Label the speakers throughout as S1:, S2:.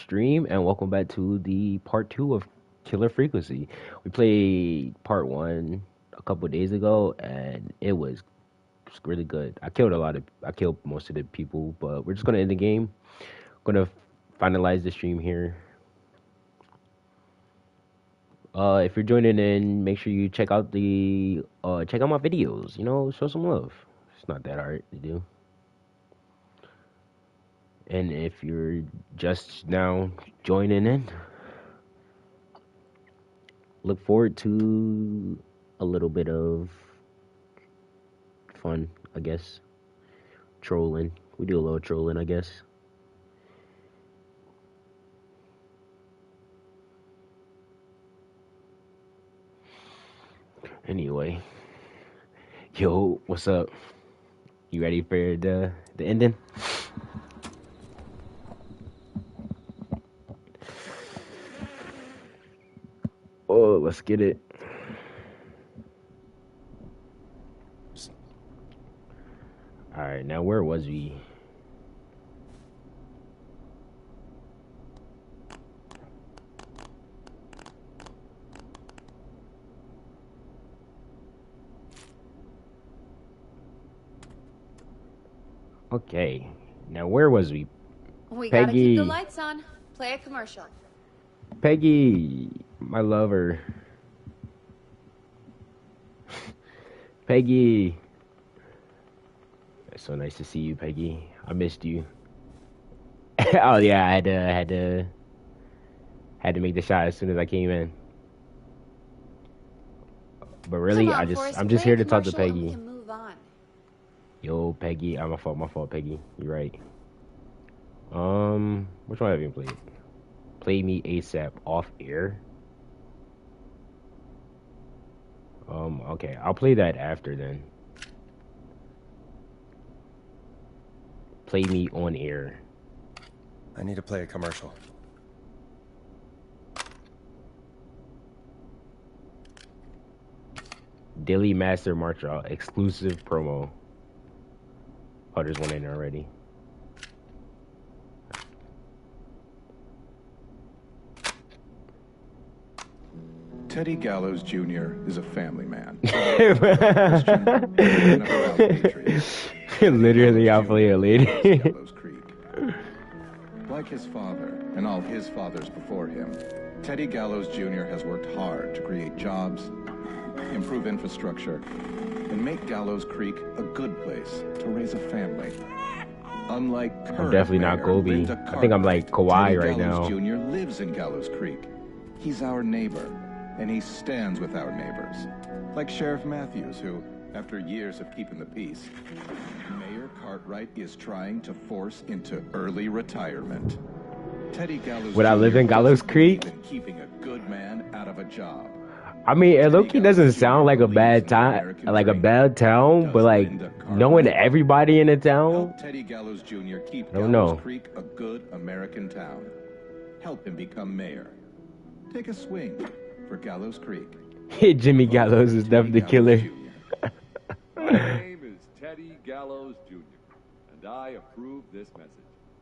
S1: stream, and welcome back to the part two of Killer Frequency. We played part one a couple days ago, and it was really good. I killed most of the people, but we're just gonna end the game. Gonna finalize the stream here. If you're joining in, make sure you check out my videos. Show some love. It's not that hard to do. And if you're just now joining in, look forward to a little bit of fun, I guess. Trolling. We do a little trolling, I guess. Anyway. Yo, what's up? You ready for the ending? Oh, let's get it. Alright, now where was we? Okay, now where was we?
S2: We
S1: Peggy.
S2: gotta keep the lights on. Play a commercial.
S1: Peggy, my lover. Peggy. It's so nice to see you, Peggy. I missed you. Oh yeah, I had to make the shot as soon as I came in. But really,
S2: On,
S1: I'm just here to talk to
S2: we
S1: Peggy.
S2: can move on.
S1: Yo, Peggy, my fault, Peggy. You're right. Which one have you played? Play Me ASAP off air. Okay, I'll play that after then. Play Me on air.
S3: I need to play a commercial.
S1: Dilly Master Marshall exclusive promo. Oh, there's one in there already.
S4: Teddy Gallows Jr. is a family man.
S1: Literally, I'll play a lady.
S4: Like his father and all his fathers before him, Teddy Gallows Jr. has worked hard to create jobs, improve infrastructure, and make Gallows Creek a good place to raise a family. Unlike
S1: I'm definitely not Gobi. I think I'm like Kawhi right now.
S4: Teddy Gallows Jr. lives in Gallows Creek. He's our neighbor, and he stands with our neighbors. Like Sheriff Matthews, who, after years of keeping the peace, Mayor Cartwright is trying to force into early retirement. Teddy Gallows
S1: Would I live in Gallows Creek?
S4: Keeping a good man out of a job.
S1: I mean, Loki doesn't sound like a bad time, like a bad town, but like knowing everybody in the town.
S4: Help Teddy Gallows Jr. keep
S1: I don't
S4: Gallows
S1: know.
S4: Creek a good American town. Help him become mayor. Take a swing for Gallows Creek.
S1: Jimmy Gallows is definitely the killer.
S5: My name is Teddy Gallows Jr., and I approve this message.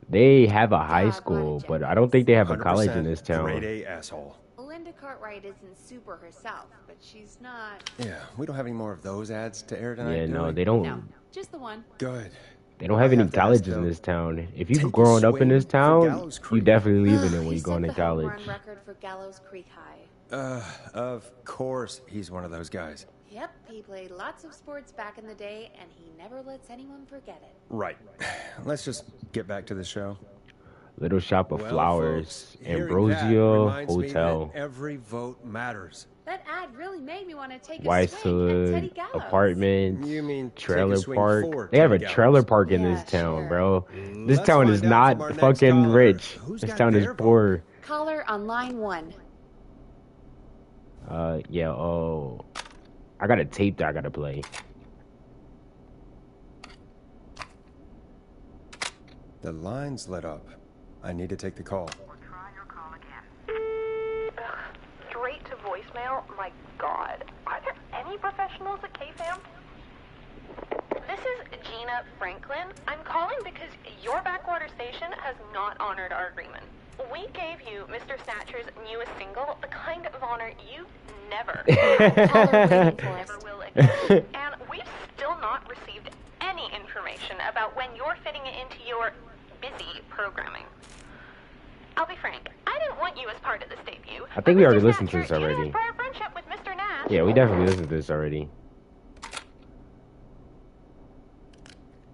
S1: They have a high school, but I don't think they have a college in this town.
S3: Grade A asshole.
S2: Linda Cartwright isn't super herself, but she's not.
S3: Yeah, we don't have any more of those ads to air tonight.
S1: Yeah,
S3: do
S1: no,
S3: we?
S1: they don't.
S2: No, just the one.
S3: Good.
S1: They don't have any colleges in this town. If you've grown up in this town, you definitely leaving it when you go into college.
S2: Home run record for Gallows Creek High.
S3: Of course he's one of those guys.
S2: Yep, he played lots of sports back in the day, and he never lets anyone forget it.
S3: Right. Let's just get back to the show.
S1: Little Shop of
S3: Well,
S1: Flowers,
S3: folks, hearing that
S1: Ambrosio
S3: reminds me
S1: Hotel,
S3: that every vote matters.
S2: That ad really made me want to take a
S1: White
S2: swing at Teddy
S1: Hood,
S2: Gallows.
S1: Apartments,
S3: You mean take a
S1: trailer
S3: swing
S1: park.
S3: for
S1: They have a
S3: Teddy
S1: trailer
S3: Gallows?
S1: park in
S2: Yeah,
S1: this town,
S2: sure.
S1: bro. This
S3: Let's
S1: town is
S3: find out from
S1: not
S3: our next
S1: fucking
S3: caller.
S1: rich.
S3: Who's
S1: This
S3: got
S1: town is
S3: their vote?
S1: poor.
S2: Caller on line 1.
S1: Yeah, oh. I got a tape that I gotta play.
S3: The line's lit up. I need to take the call.
S6: Try your call again. Straight to voicemail? My God. Are there any professionals at KFAM? This is Gina Franklin. I'm calling because your backwater station has not honored our agreement. we gave you Mr. Snatcher's newest single, the kind of honor you never,
S2: Waiting for us.
S6: never will again. And we've still not received any information about when you're fitting it into your busy programming. I'll be frank, I didn't want you as part of this debut.
S1: I think we already listened to this
S6: Snatcher,
S1: already.
S6: you prior friendship with Mr. Nash.
S1: Yeah, we definitely listened to this already.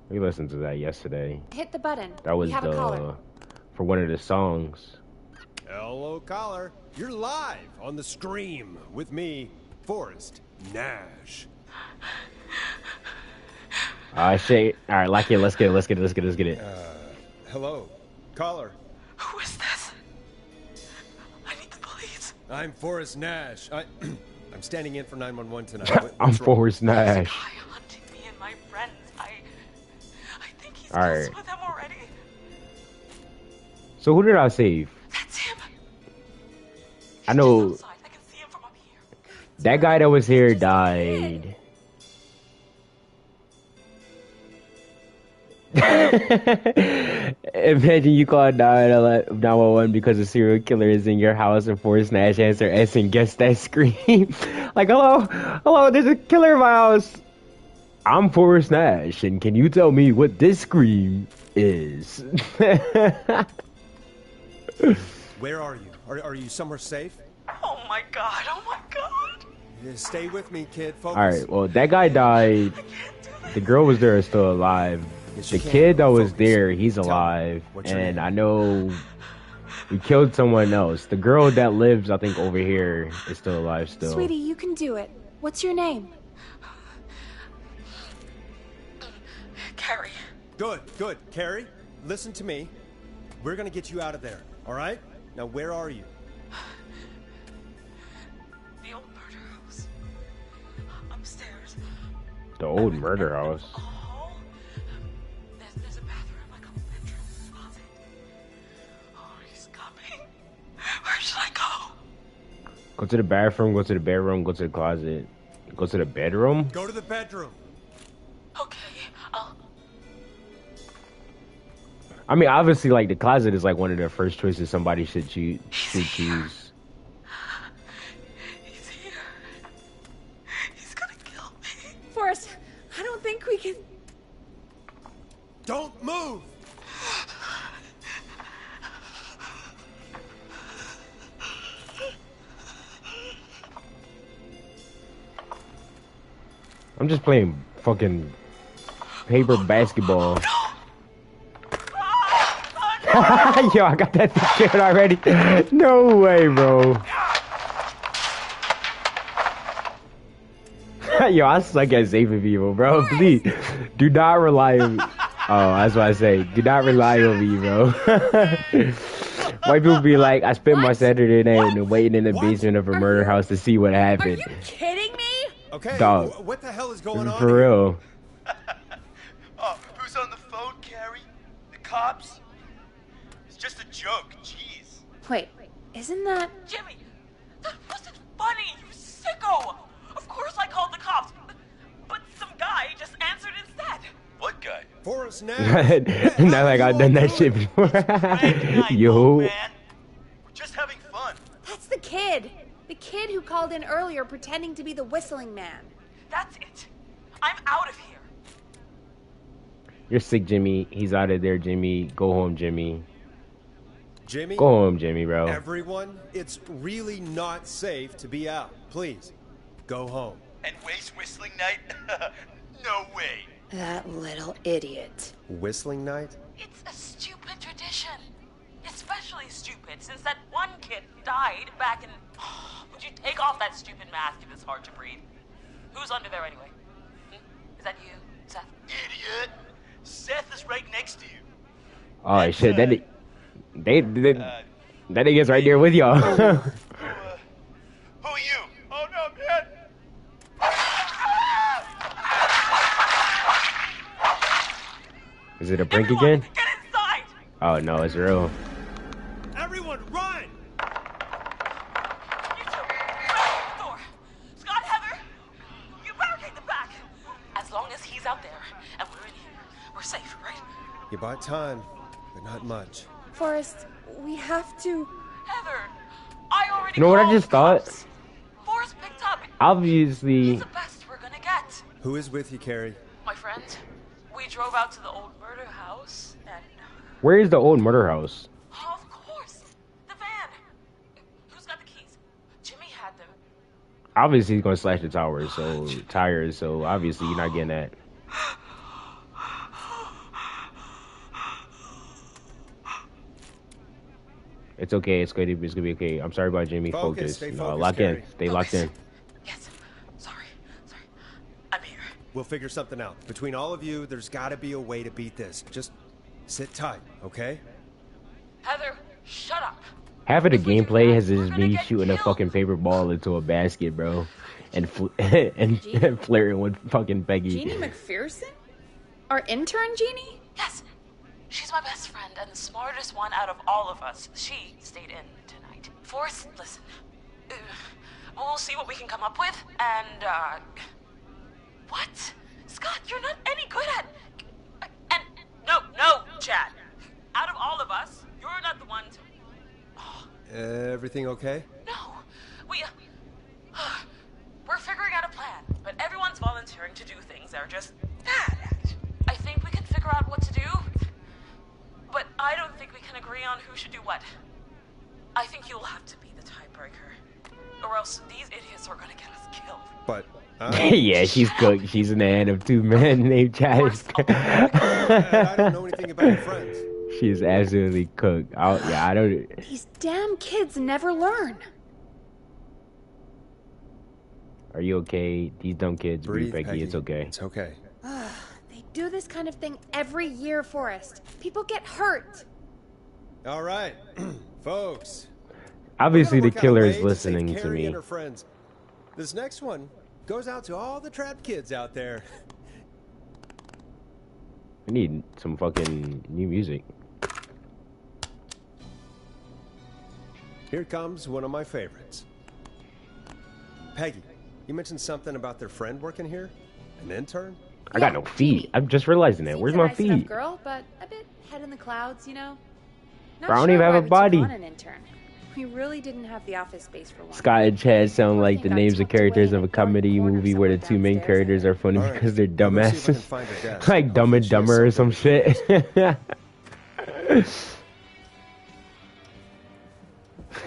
S1: We listened to that yesterday.
S2: Hit the button.
S1: That was
S2: we have a caller.
S1: for one of the songs.
S3: Hello, caller. You're live on the Scream with me, Forrest Nash.
S1: Shit. All right, lock in. Let's get it.
S3: Hello, caller.
S7: Who is this? I need the police.
S3: I'm Forrest Nash. I'm standing in for 911 tonight.
S1: I'm
S3: What's wrong?
S1: Forrest
S7: There's a
S1: Nash.
S7: guy hunting me and my friends. I think he's
S1: All
S7: close
S1: right.
S7: with them already.
S1: So who did I save?
S7: That's him.
S1: I know
S7: He's outside. I can see him from up here.
S1: that guy that was here died. Imagine you call 911 because a serial killer is in your house and Forrest Nash answer S and guess that scream. Like, hello, there's a killer in my house. I'm Forrest Nash, and can you tell me what this scream is?
S3: Where are you? Are you somewhere safe?
S7: Oh my god. Oh my god.
S3: Yeah, stay with me, kid. Focus.
S1: Alright, well, that guy died.
S7: I can't do this.
S1: The girl was there is still alive.
S3: Yes,
S1: The
S3: you can.
S1: kid that was
S3: Focus.
S1: there, he's
S3: Tell me,
S1: alive.
S3: what's your
S1: And
S3: name?
S1: I know we killed someone else. The girl that lives, I think, over here is still alive still.
S2: Sweetie, you can do it. What's your name?
S7: Carrie.
S3: Good. Carrie, listen to me. We're gonna get you out of there, all right? Now, where are you?
S7: The old murder house. Upstairs.
S1: The old murder house.
S7: Oh. There's a bathroom, like a bedroom closet. Oh, he's coming. Where should I go?
S1: Go to the bathroom, go to the bedroom, go to the closet. Go to the bedroom?
S3: Go to the bedroom.
S7: Okay, I'll...
S1: I mean, obviously, like, the closet is, like, one of the first choices somebody should choose.
S7: He's here. He's gonna kill me.
S2: Forrest, I don't think we can.
S3: Don't move.
S1: I'm just playing fucking paper basketball. Yo, I got that shit already. No way, bro. Yo, I suck at saving people, bro. Please, do not rely on me. Oh, that's what I say. Do not rely on me, bro. White people be like, I spent my Saturday night waiting in the basement of a murder house to see what
S2: Are
S1: happened.
S2: you kidding me?
S3: Okay,
S1: Dog.
S3: what the hell is going on
S1: For
S3: here?
S1: real.
S8: Oh, who's on the phone, Carrie? The cops? It's just a joke, jeez.
S2: Wait, isn't that.
S7: Jimmy, that wasn't funny, you sicko! Of course I called the cops, but some guy just answered instead.
S8: What guy?
S3: Forrest Nash.
S1: Not like I've done that shit before.
S8: Frank, I know,
S1: Yo.
S8: man. We're just having fun.
S2: That's the kid! The kid who called in earlier pretending to be the whistling man.
S7: That's it. I'm out of here.
S1: You're sick, Jimmy. He's out of there, Jimmy. Go home, Jimmy.
S3: Jimmy,
S1: Go home, Jimmy, bro.
S3: everyone, it's really not safe to be out. Please, go home.
S8: And waste whistling night? No way.
S2: That little idiot.
S3: Whistling night?
S7: It's a stupid tradition. Especially stupid since that one kid died back in... Would you take off that stupid mask if it's hard to breathe? Who's under there anyway? Is that you, Seth?
S8: Idiot. Seth is right next to you.
S1: Oh shit, that that nigga's right there with y'all.
S8: Who are you? Oh no, man.
S1: Is it a prank
S7: Everyone,
S1: again?
S7: get inside!
S1: Oh no, it's real.
S3: Everyone, run!
S7: You two, barricade the door. Scott, Heather, you barricade the back. As long as he's out there and we're in here, we're safe, right?
S3: You bought time, but not much.
S2: Forrest, We have to...
S7: Heather, I already
S1: You know what I
S7: called
S1: just
S7: the
S1: thought?
S7: cops. Forrest picked up.
S1: Obviously,
S7: He's the best we're gonna get.
S3: Who is with you, Carrie?
S7: My friend, we drove out to the old murder house, and...
S1: where is the old murder house?
S7: Oh, of course! The van! Who's got the keys? Jimmy had them.
S1: Obviously, he's gonna slash the tires. So obviously, you're not getting that. It's okay. It's gonna be okay. I'm sorry about Jimmy.
S3: Focus,
S1: Focus.
S3: stay
S1: No,
S3: focused,
S1: lock
S3: Carrie.
S1: in. Stay locked in.
S7: Yes. Sorry. I'm here.
S3: We'll figure something out. Between all of you, there's got to be a way to beat this. Just sit tight, okay?
S7: Heather, shut up.
S1: Half of the
S7: If we do
S1: gameplay
S7: that,
S1: has
S7: we're
S1: just
S7: gonna
S1: me
S7: get
S1: shooting a
S7: killed.
S1: fucking paper ball into a basket, bro, and and flirting with fucking Peggy.
S2: Jeannie McPherson? Our intern, Jeannie?
S7: Yes. She's my best friend and the smartest one out of all of us. She stayed in tonight. Forrest, listen. We'll see what we can come up with, and, what? Scott, you're not any good at... And, no, Chad. Out of all of us, you're not the one to...
S3: Everything okay?
S7: No, we're figuring out a plan, but everyone's volunteering to do things they're just bad at. I think we can figure out what to do, but I don't think we can agree on who should do what. I think you'll have to be the tiebreaker, or else these idiots are gonna get us killed.
S3: But
S1: Yeah, she's cooked. She's in the hand of two men named Chad.
S3: I don't know anything about your friends.
S1: She is absolutely cooked. I don't.
S2: These damn kids never learn.
S1: Are you okay? These dumb kids.
S3: Breathe,
S1: Peggy.
S3: Peggy.
S1: It's okay.
S3: It's okay.
S2: They do this kind of thing every year, Forrest. People get hurt.
S3: All right, folks.
S1: Obviously,
S3: We're
S1: the
S3: gonna work out a
S1: killer
S3: way
S1: is
S3: to
S1: listening
S3: save
S1: to
S3: Carrie
S1: me.
S3: and her friends. This next one goes out to all the trapped kids out there.
S1: I need some fucking new music.
S3: Here comes one of my favorites. Peggy, you mentioned something about their friend working here? An intern?
S1: I got no feet. I'm just realizing that.
S2: Seems
S1: Where's
S2: a
S1: my
S2: nice enough
S1: feet?
S2: girl, but a bit head in the clouds, you know? Not
S1: Bro, I don't
S2: sure
S1: even have
S2: why
S1: a
S2: we took
S1: body.
S2: on an intern. We really didn't have the office space for one.
S1: Scott and Chad sound
S2: Poor
S1: like
S2: thing
S1: the
S2: got
S1: names of
S2: tucked away
S1: characters
S2: in
S1: of
S2: a
S1: a
S2: dark
S1: comedy
S2: corner
S1: movie where the
S2: somewhere
S1: two main
S2: downstairs
S1: characters are funny
S3: All right,
S1: because they're
S3: well, let's see if I can
S1: dumbasses.
S3: find her desk.
S1: Like Dumb and
S3: Hopefully she has
S1: Dumber or some
S3: something
S1: shit.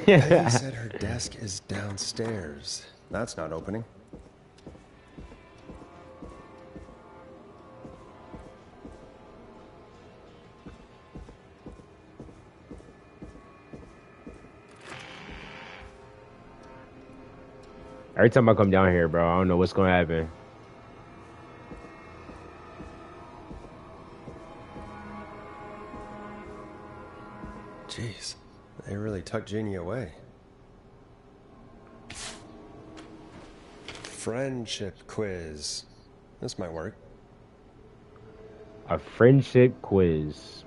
S3: Peggy said her desk is downstairs. That's not opening.
S1: Every time I come down here, bro, I don't know what's gonna happen.
S3: Jeez, they really tucked Jeannie away. Friendship quiz. This might work.
S1: A friendship quiz.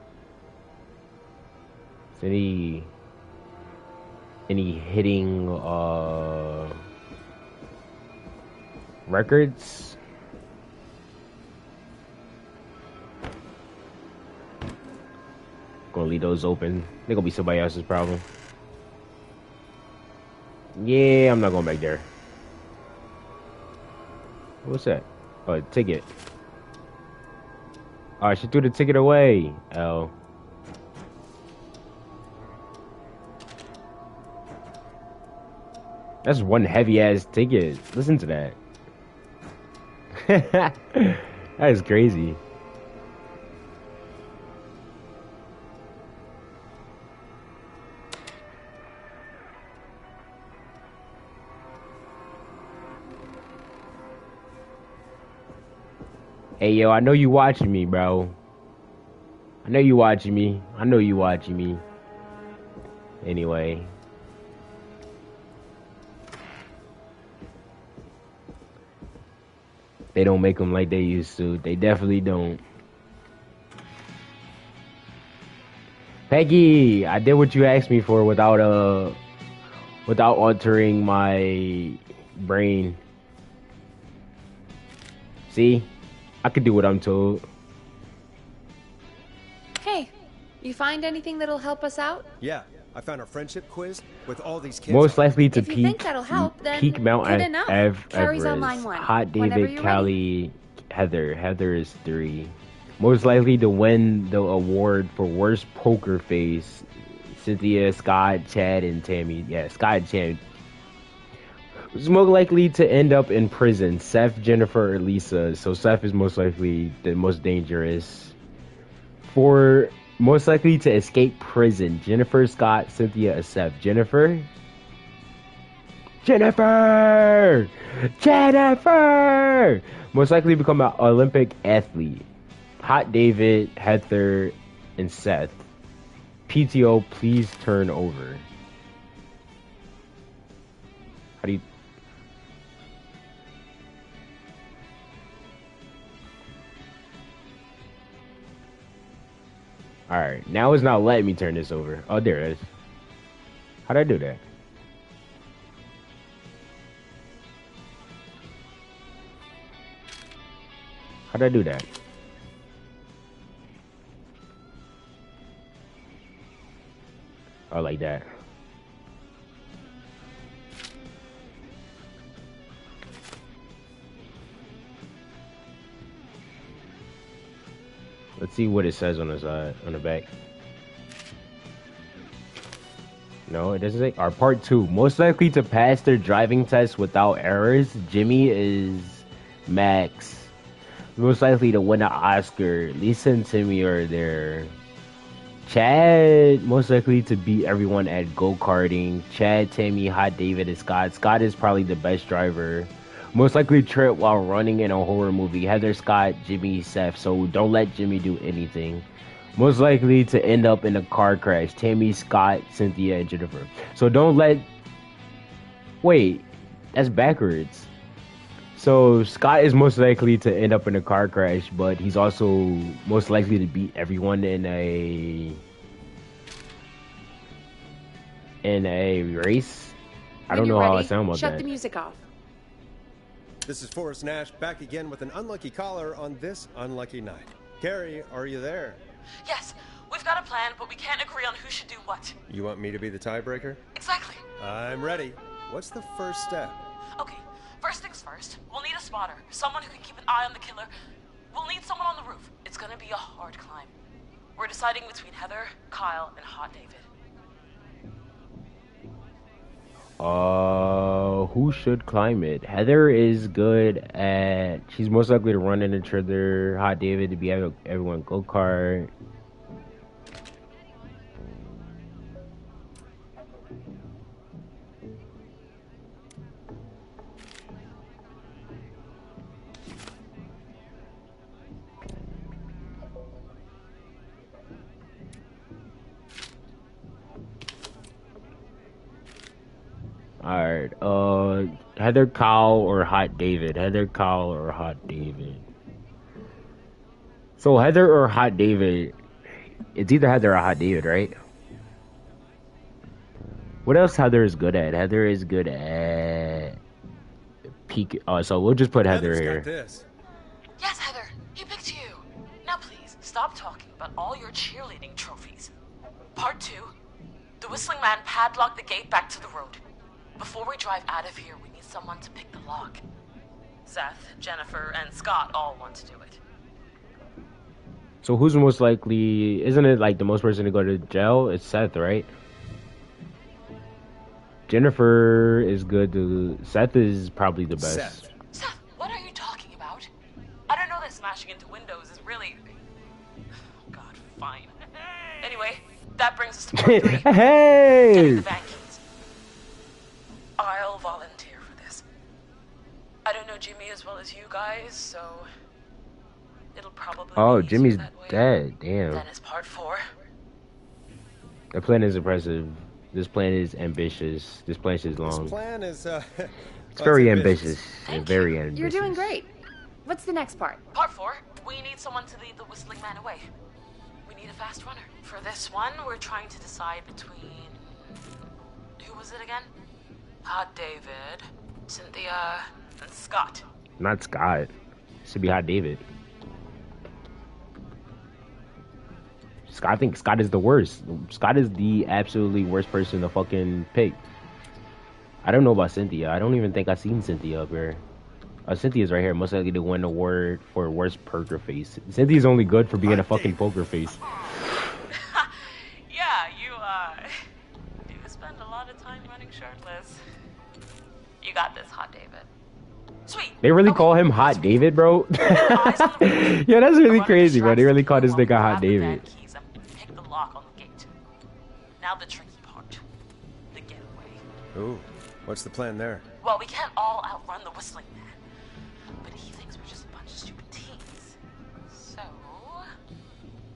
S1: Is any hitting records? Gonna leave those open. They're gonna be somebody else's problem. Yeah, I'm not going back there. What's that? Oh, a ticket. Oh, she threw the ticket away. L. That's one heavy ass ticket. Listen to that. That is crazy. Hey yo, I know you watching me, bro. I know you watching me. I know you watching me. Anyway. They don't make them like they used to. They definitely don't. Peggy, I did what you asked me for without altering my brain. See? I could do what I'm told.
S2: Hey, You find anything that'll help us out?
S3: Yeah, I found our friendship quiz with all these kids.
S1: Most likely to
S2: If you think
S1: peak
S2: that'll help, then
S1: peak Mount
S2: good enough. Carrie's on line
S1: Everest.
S2: 1.
S1: Hot
S2: Whenever
S1: David,
S2: you're
S1: Callie, Heather. Heather is 3. Most likely to win the award for worst poker face. Cynthia, Scott, Chad, and Tammy. Yeah, Scott and Chad. Who's most likely to end up in prison? Seth, Jennifer, or Lisa. So Seth is most likely the most dangerous. For most likely to escape prison, Jennifer, Scott, Cynthia, or Seth. Jennifer. Jennifer! Jennifer! Most likely to become an Olympic athlete. Hot David, Heather, and Seth. PTO, please turn over. How do you... Alright, now it's not letting me turn this over. Oh, there it is. How'd I do that? How'd I do that? Oh, like that. Let's see what it says on the side, on the back. No, it doesn't say. Our part 2. Most likely to pass their driving test without errors. Jimmy is Max. Most likely to win an Oscar. Lisa and Timmy are there. Chad, most likely to beat everyone at go-karting. Chad, Tammy, Hot David, and Scott. Scott is probably the best driver. Most likely trip while running in a horror movie. Heather, Scott, Jimmy, Seth. So don't let Jimmy do anything. Most likely to end up in a car crash. Tammy, Scott, Cynthia, and Jennifer. So don't let... Wait, that's backwards. So Scott is most likely to end up in a car crash, but he's also most likely to beat everyone in a race. I don't know how I sound about
S2: Shut
S1: that.
S2: the music off.
S3: This is Forrest Nash back again with an unlucky caller on this unlucky night. Carrie, are you there?
S7: Yes, we've got a plan, but we can't agree on who should do what.
S3: You want me to be the tiebreaker?
S7: Exactly.
S3: I'm ready. What's the first step?
S7: Okay, first things first. We'll need a spotter, someone who can keep an eye on the killer. We'll need someone on the roof. It's gonna be a hard climb. We're deciding between Heather, Kyle, and Hot David.
S1: Who should climb it? Heather is good at... She's most likely to run into each other. Hot David to be everyone go-kart. Alright, Heather, Kyle, or Hot David? Heather, Kyle, or Hot David? So Heather or Hot David? It's either Heather or Hot David, right? What else Heather is good at? Heather is good at peak. So we'll just put Heather
S3: Heather's
S1: here.
S3: got this.
S7: Yes, Heather, he picked you. Now please, stop talking about all your cheerleading trophies. Part 2. The Whistling Man padlocked the gate back to the road. Before we drive out of here, we need someone to pick the lock. Seth, Jennifer, and Scott all want to do it.
S1: So who's most likely? Isn't it like the most person to go to jail? It's Seth, right? Jennifer is good to... Seth is probably the best.
S3: Seth.
S7: Seth, what are you talking about? I don't know that smashing into windows is really... Oh, God, fine. Anyway, that brings us to part 3. Getting
S1: Hey!
S7: the van keys. I'll volunteer for this. I don't know Jimmy as well as you guys, so... It'll probably
S1: Oh,
S7: be easier
S1: Jimmy's
S7: that way.
S1: dead. Damn.
S7: Then is part 4.
S1: The plan is impressive. This plan is ambitious. This plan is long.
S3: This plan is,
S1: It's very ambitious.
S7: Thank
S1: And very
S7: you.
S1: ambitious.
S2: You're doing great. What's the next part?
S7: Part 4, we need someone to lead the Whistling Man away. We need a fast runner. For this one, we're trying to decide between... Who was it again? Hot David, Cynthia, and Scott.
S1: Not Scott. Should be Hot David. Scott, I think Scott is the worst. Scott is the absolutely worst person to fucking pick. I don't know about Cynthia. I don't even think I've seen Cynthia up here. Cynthia's right here. Most likely to win the award for worst poker face. Cynthia's only good for being a fucking poker face.
S7: Yeah, you spend a lot of time running shirtless. You got this, Hot David. Sweet.
S1: They really call him Hot David, bro? Yeah, that's really crazy, bro. They really call this nigga Hot David.
S7: Pick the lock on the gate. Now the tricky part. The getaway.
S3: Ooh, what's the plan there?
S7: Well, we can't all outrun the whistling man. But he thinks we're just a bunch of stupid teens. So,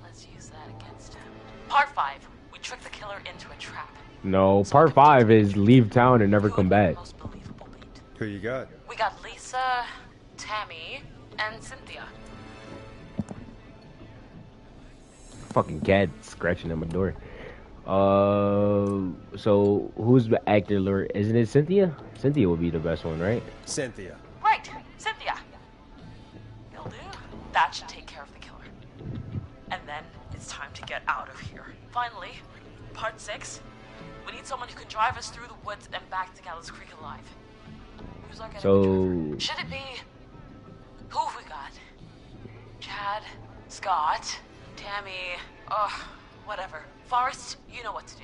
S7: let's use that against him. Part 5. We trick the killer into a trap.
S1: No, part 5 is leave town and never come back.
S3: Who you got?
S7: We got Lisa, Tammy, and Cynthia.
S1: Fucking cat scratching at my door. So who's the actor? Isn't it Cynthia? Cynthia would be the best one, right?
S3: Cynthia.
S7: Right, Cynthia. Will do. That should take care of the killer. And then it's time to get out of here. Finally, part 6. We need someone who can drive us through the woods and back to Gallows Creek alive. Who's our getaway driver? Should it be... Who have we got? Chad, Scott, Tammy, whatever. Forrest, you know what to do.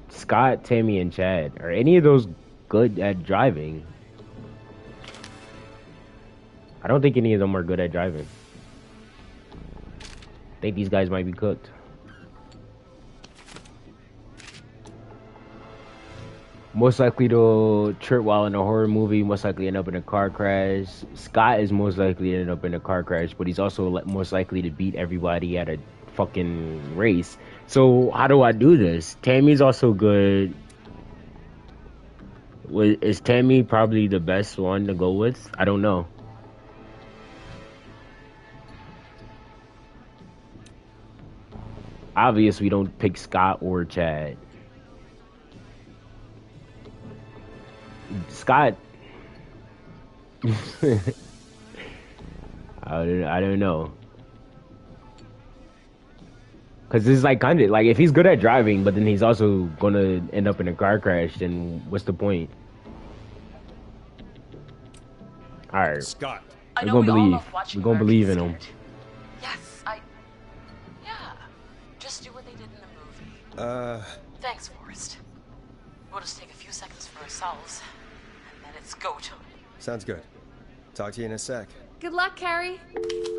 S1: Scott, Tammy, and Chad. Are any of those good at driving? I don't think any of them are good at driving. I think these guys might be cooked. Most likely to trip while in a horror movie, most likely end up in a car crash. Scott is most likely to end up in a car crash, but he's also most likely to beat everybody at a fucking race. So how do I do this? Tammy's also good. Is Tammy probably the best one to go with? I don't know. Obviously, we don't pick Scott or Chad. Scott, I don't know, cause it's like kind of like if he's good at driving, but then he's also gonna end up in a car crash. Then what's the point? All right,
S3: Scott,
S1: we're gonna believe in him.
S7: Yes, yeah. Just do what they did in the movie. Thanks, Forrest. We'll just take a few seconds for ourselves. It's go time.
S3: Sounds good. Talk to you in a sec.
S2: Good luck, Carrie.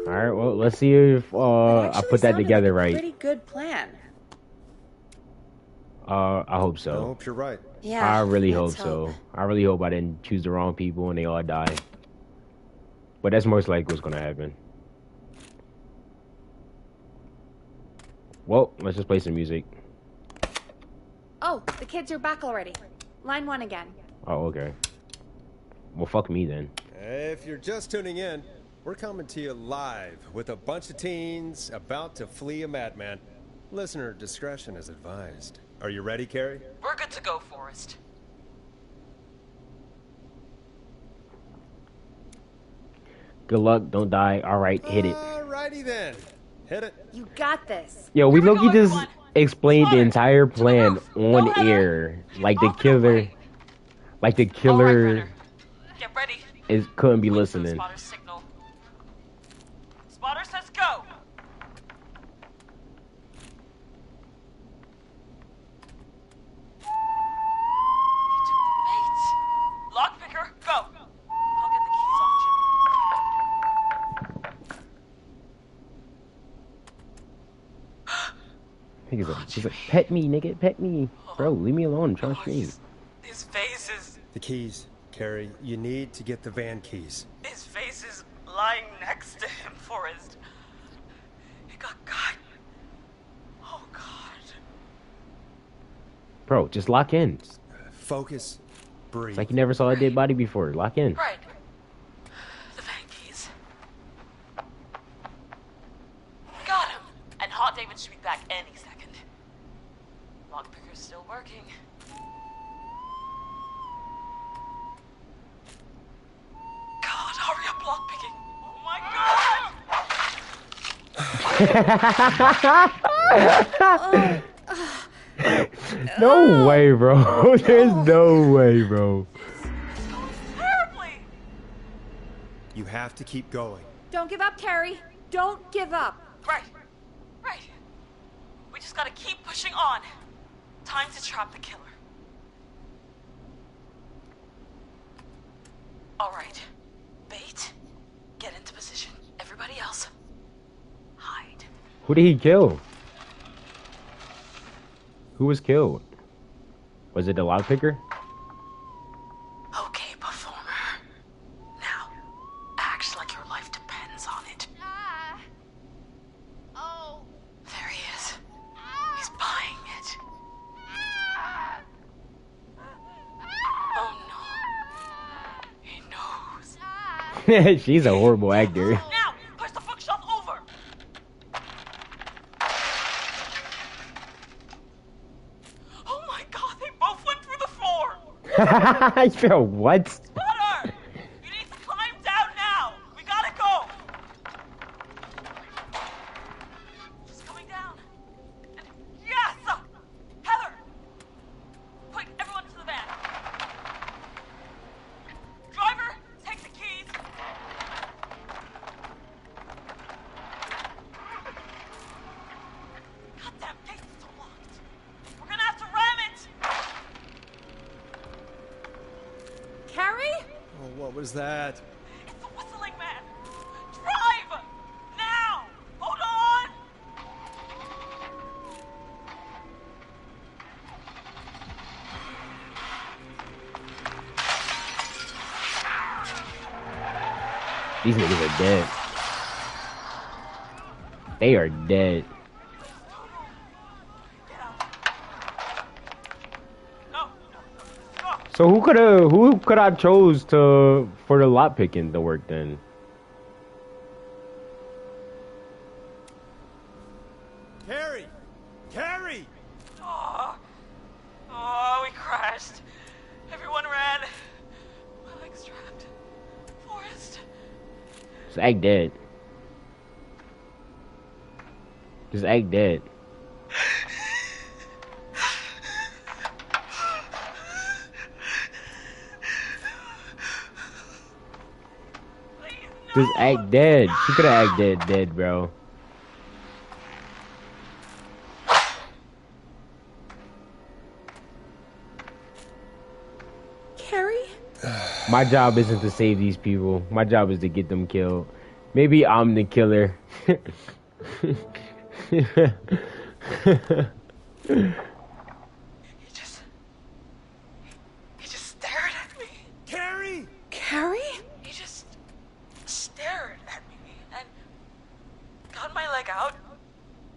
S1: All right, well, let's see if I put that together right.
S2: Pretty good plan.
S1: I hope so.
S3: I hope you're right.
S2: Yeah,
S1: I really hope so. I really hope I didn't choose the wrong people and they all die. But that's most likely what's gonna happen. Well, let's just play some music.
S2: Oh, the kids are back already. Line 1 again.
S1: Oh, okay. Well, fuck me then.
S3: If you're just tuning in, we're coming to you live with a bunch of teens about to flee a madman. Listener discretion is advised. Are you ready, Carrie?
S7: We're good to go, Forrest.
S1: Good luck, don't die. All right, hit it.
S3: Alrighty then. Hit it.
S2: You got this.
S1: Yo, we low-key just explained the entire plan on air. Like the killer... Like the killer...
S7: Get ready.
S1: Couldn't be listening.
S7: Spotter's signal. Spotter says go. He took the bait. Lockpicker, go. I'll get the keys off Jimmy.
S1: He's like, pet me, nigga, pet me. Bro, leave me alone. I'm trying to stream.
S7: His face is...
S3: The keys, Carrie. You need to get the van keys.
S7: His face is lying next to him, Forrest. He got cut. Oh, God.
S1: Bro, just lock in.
S3: Focus. Breathe.
S1: It's like you never saw a dead body before. Lock in.
S7: Right. The van keys. Got him. And Hot David should be back any second. Lockpicker's still working. God, hurry up, lockpicking. Oh my God!
S1: No way, bro. There's no way, bro.
S7: Terribly.
S3: You have to keep going.
S2: Don't give up, Carrie. Don't give up.
S7: Right. Right. We just gotta keep pushing on. Time to trap the killer. Alright. Bait. Get into position. Everybody else. Hide.
S1: Who did he kill? Who was killed? Was it the lockpicker?
S7: Okay, performer. Now, act like your life depends on it.
S6: Oh.
S7: There he is. He's buying it. Oh no. He knows.
S1: She's a horrible actor.
S7: Now, push the bookshelf over. Oh my god, they both went through the floor.
S1: I feel what?
S7: Butter! You need to climb down now. We gotta go. She's coming down. And yes! Heather! Quick, everyone to the van. Driver, take the keys. Goddamn gate is so locked. We're gonna have to ram it.
S2: Carrie?
S3: Oh, what was that?
S7: It's the whistling man. Drive! Now! Hold on!
S1: These niggas are dead. They are dead.
S7: No, no.
S1: So who could I chose for the lot picking to work then?
S3: Carrie! Carrie!
S7: Oh, we crashed. Everyone ran. My leg's trapped. Forrest.
S1: Just act dead. Just act dead.
S7: Please, no.
S1: Just act dead. She could have acted dead, bro.
S2: Carrie?
S1: My job isn't to save these people. My job is to get them killed. Maybe I'm the killer.
S7: He just stared at me.
S3: Carrie!
S2: Carrie?
S7: He just stared at me and got my leg out.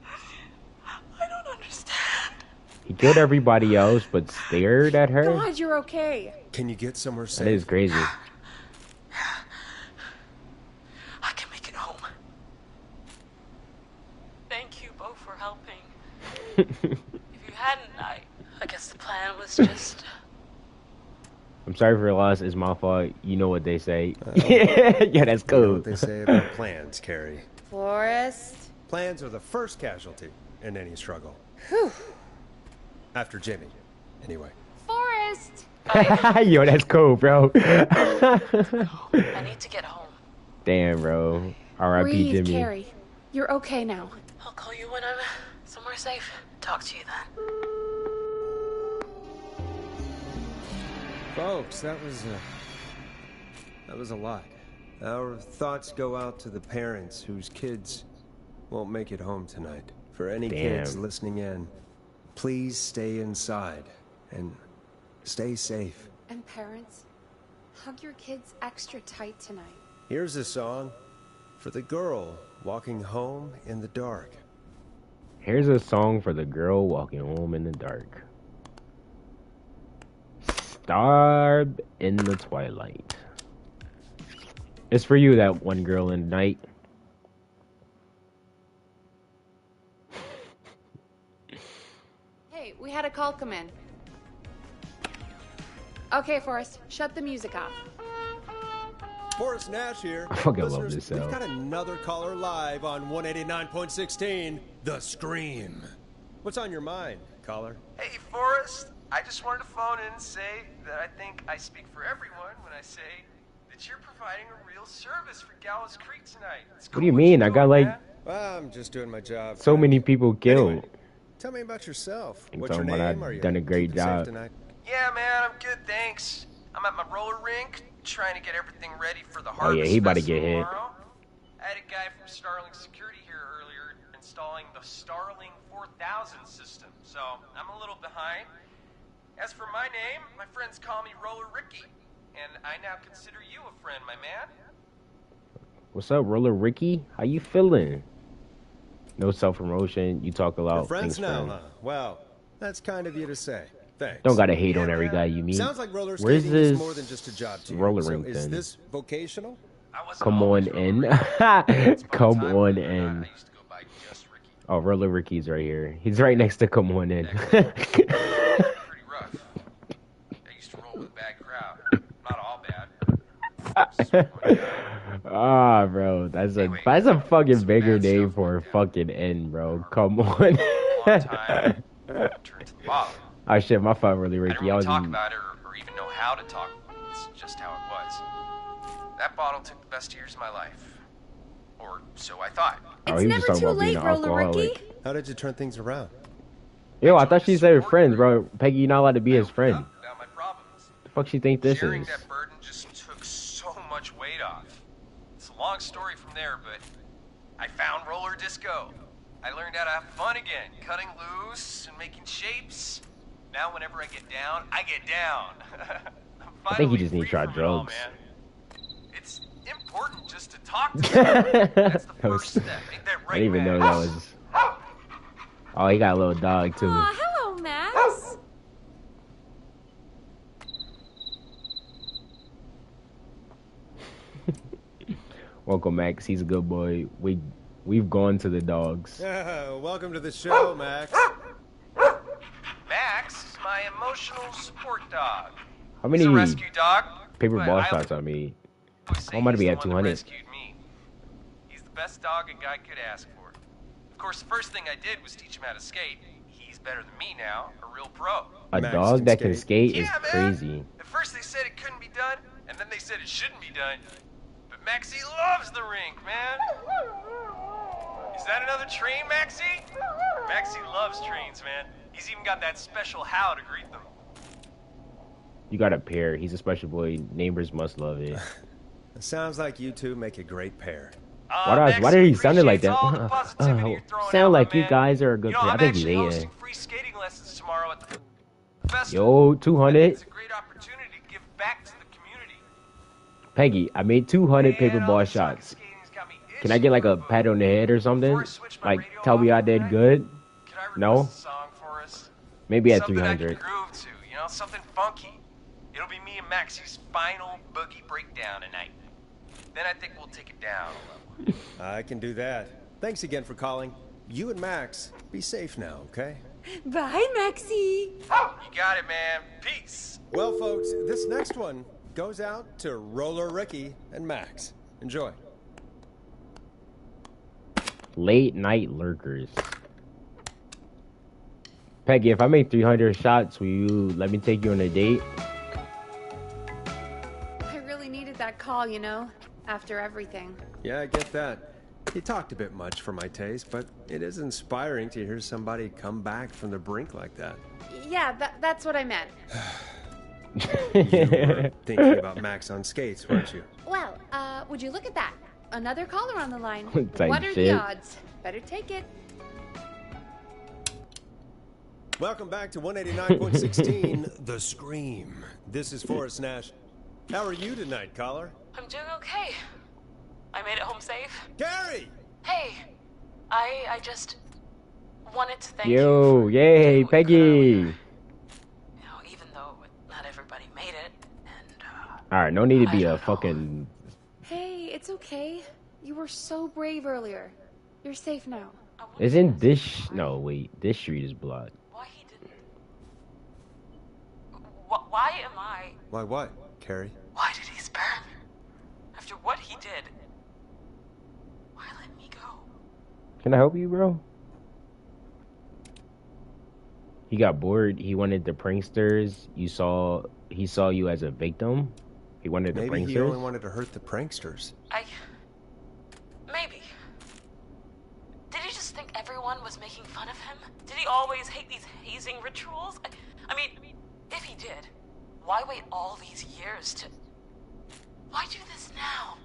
S7: I don't understand.
S1: He killed everybody else, but stared at her?
S2: God, you're okay.
S3: Can you get somewhere safe?
S1: That is crazy.
S7: I can make it home. Thank you both for helping. If you hadn't, I guess the plan was just...
S1: I'm sorry for your loss. It's my fault. You know what they say. Yeah, that's
S3: You know
S1: cool.
S3: what they say about plans, Carrie.
S2: Forrest.
S3: Plans are the first casualty in any struggle.
S2: Whew.
S3: After Jimmy, anyway.
S2: Forrest!
S1: Yo, that's cool, bro.
S7: I need to get home.
S1: Damn, bro. R.I.P.
S2: Breathe,
S1: Jimmy.
S2: Carrie. You're okay now.
S7: I'll call you when I'm somewhere safe. Talk to you then.
S3: Folks, that was a lot. Our thoughts go out to the parents whose kids won't make it home tonight. For any kids
S1: Damn.
S3: listening in, please stay inside and stay safe.
S2: And parents, hug your kids extra tight tonight.
S3: Here's a song for the girl walking home in the dark.
S1: Here's a song for the girl walking home in the dark. Starved in the twilight. It's for you, that one girl in the night.
S2: Hey, we had a call come in. Okay, Forrest, shut the music off.
S3: Forrest Nash here.
S1: I fucking love
S3: Listeners,
S1: this
S3: we've
S1: sound.
S3: got another caller live on 189.16, The Scream. What's on your mind, caller?
S8: Hey, Forrest. I just wanted to phone in and say that I think I speak for everyone when I say that you're providing a real service for Gallows Creek tonight. It's
S1: What do you
S8: cool
S1: mean?
S8: you're
S1: I got
S8: doing,
S1: like
S3: Well, I'm just doing my job.
S1: so
S3: friend.
S1: many people killed.
S3: Anyway, tell me about yourself.
S1: I'm
S3: What's your
S1: talking about
S3: name?
S1: I've
S3: Are you
S1: done a great
S3: keeping safe
S1: job.
S3: tonight?
S8: Yeah, man, I'm good, thanks. I'm at my roller rink, trying to get everything ready for the
S1: Oh,
S8: Harvest
S1: yeah, he about to
S8: Festival
S1: get hit.
S8: tomorrow. I had a guy from Starling Security here earlier installing the Starling 4000 system, so I'm a little behind. As for my name, my friends call me Roller Ricky, and I now consider you a friend, my man.
S1: What's up, Roller Ricky? How you feeling? No self-promotion. You talk a lot.
S3: We're friends
S1: Thanks,
S3: now,
S1: friend.
S3: huh? Well, that's kind of you to say. Thanks.
S1: Don't gotta hate
S8: Yeah,
S1: on every
S8: man.
S1: guy you meet.
S3: Sounds like roller
S1: Where's
S3: skating is
S1: this
S3: more than just a job to you.
S1: roller
S3: So
S1: rink
S3: is
S1: then?
S3: this vocational?
S8: I wasn't
S1: Come on
S8: always
S1: in.
S8: Roller Ricky.
S1: Come
S8: Time,
S1: on
S8: I
S1: in.
S8: used to go by just Ricky.
S1: Oh, Roller Ricky's right here. He's right next to Come On In.
S8: Pretty rough. I used to roll with a bad crowd. Not all bad.
S1: Ah, bro, that's
S8: Anyway,
S1: a fucking
S8: some
S1: bigger
S8: bad
S1: name
S8: stuff
S1: for a
S8: went down.
S1: fucking N, bro. Come on.
S8: Long time. Turned to the bottom.
S1: Oh shit, my fault, Roller
S8: I
S1: Ricky.
S8: didn't really
S1: was
S8: talk
S1: in-
S8: about it or even know how to talk. It's just how it was. That bottle took the best years of my life. Or so I thought.
S1: Oh,
S2: It's
S1: he was
S2: never
S1: just talking
S2: too
S1: about being
S2: late,
S1: an
S2: Roller Ricky.
S1: alcoholic.
S3: How did you turn things around?
S1: Yo, I thought she said her friends, bro. Peggy, you're not allowed to be his friend.
S8: About my problems.
S1: The fuck she think this
S8: Sharing
S1: is?
S8: that burden just took so much weight off. It's a long story from there, but I found roller disco. I learned how to have fun again, cutting loose and making shapes. Now whenever I get down, I get down. I'm
S1: I think he
S8: finally
S1: just needs to
S8: free
S1: try
S8: from it all,
S1: drugs.
S8: man. It's important just to talk to someone. That's the
S1: That was-
S8: first step. Make that
S1: I
S8: right,
S1: didn't even know
S8: man.
S1: that was. Oh, he got a little dog too.
S2: Aw, hello, Max.
S3: Welcome,
S1: Max. He's a good boy. We've gone to the dogs.
S3: Welcome to the show, Max.
S8: Max is my emotional support dog.
S1: How
S8: He's
S1: many
S8: a rescue dog.
S1: paper
S8: but
S1: ball
S8: I
S1: shots on me?
S8: always say
S1: I'm gonna
S8: he's
S1: be
S8: the
S1: at
S8: one that
S1: 200.
S8: rescued me. He's the best dog a guy could ask for. Of course, the first thing I did was teach him how to skate. He's better than me now, a real pro.
S1: A
S3: Max
S1: dog
S3: can
S1: that can
S3: skate.
S1: skate is
S8: Yeah, man.
S1: crazy.
S8: At first they said it couldn't be done, and then they said it shouldn't be done. But Maxie loves the rink, man. Is that another train, Maxie? Maxie loves trains, man. He's even got that special how to greet them.
S1: You got a pair. He's a special boy. Neighbors must love it.
S3: Sounds like you two make a great pair.
S1: Why did he sound like that?
S8: All the positivity you're throwing out,
S1: Sound like
S8: my
S1: you
S8: man.
S1: guys are a good
S8: You know,
S1: pair. I
S8: I'm
S1: think he's
S8: actually
S1: hating.
S8: hosting free skating lessons tomorrow at the festival.
S1: Yo, 200.
S8: It's a great opportunity to give back to the community.
S1: Peggy, I made 200 paper
S8: Man,
S1: ball
S8: all this soccer
S1: shots.
S8: skating's got me
S1: Can I get like a pat on the head or something?
S8: Before I switch my
S1: Like,
S8: radio
S1: tell me
S8: off
S1: I did
S8: tonight,
S1: good?
S8: Could I request
S1: No?
S8: a song for us?
S1: Maybe at
S8: Something I
S1: 300.
S8: can groove to, you know, something funky. It'll be me and Maxie's final boogie breakdown tonight. Then I think we'll take it down a level.
S3: I can do that. Thanks again for calling. You and Max, be safe now, okay?
S2: Bye, Maxie.
S8: You got it, man. Peace.
S3: Well, folks, this next one goes out to Roller Ricky and Max. Enjoy.
S1: Late night lurkers. Peggy, if I make 300 shots, will you let me take you on a date?
S2: I really needed that call, you know, after everything.
S3: Yeah, I get that. He talked a bit much for my taste, but it is inspiring to hear somebody come back from the brink like that.
S2: Yeah, that's what I meant.
S3: You were thinking about Max on skates, weren't you?
S2: Well, would you look at that? Another caller on the line.
S1: Type
S2: What are
S1: shit.
S2: the odds? Better take it.
S3: Welcome back to 189.16, The Scream. This is Forrest Nash. How are you tonight, caller?
S7: I'm doing okay. I made it home safe.
S3: Gary!
S7: Hey, I just wanted to thank you.
S1: Yo,
S7: for
S1: yay,
S7: doing what you could
S1: Peggy.
S7: earlier. You know, even though not everybody made it, and
S1: Alright, no need to
S7: I
S1: be
S7: don't
S1: a
S7: know.
S1: fucking.
S2: Hey, it's okay. You were so brave earlier. You're safe now.
S7: I wonder
S1: Isn't this. No, wait. This street is blocked.
S7: why he didn't. Why am I?
S3: Why what, Carrie?
S7: Why did he spare me? After did, why let me go?
S1: Can I help you, bro? He got bored. He wanted the pranksters. He saw you as a victim. He wanted the
S3: Maybe
S1: pranksters.
S3: he only wanted to hurt the pranksters.
S7: Maybe. Did he just think everyone was making fun of him? Did he always hate these hazing rituals? I mean, if he did, why wait all these years to... Why do this now?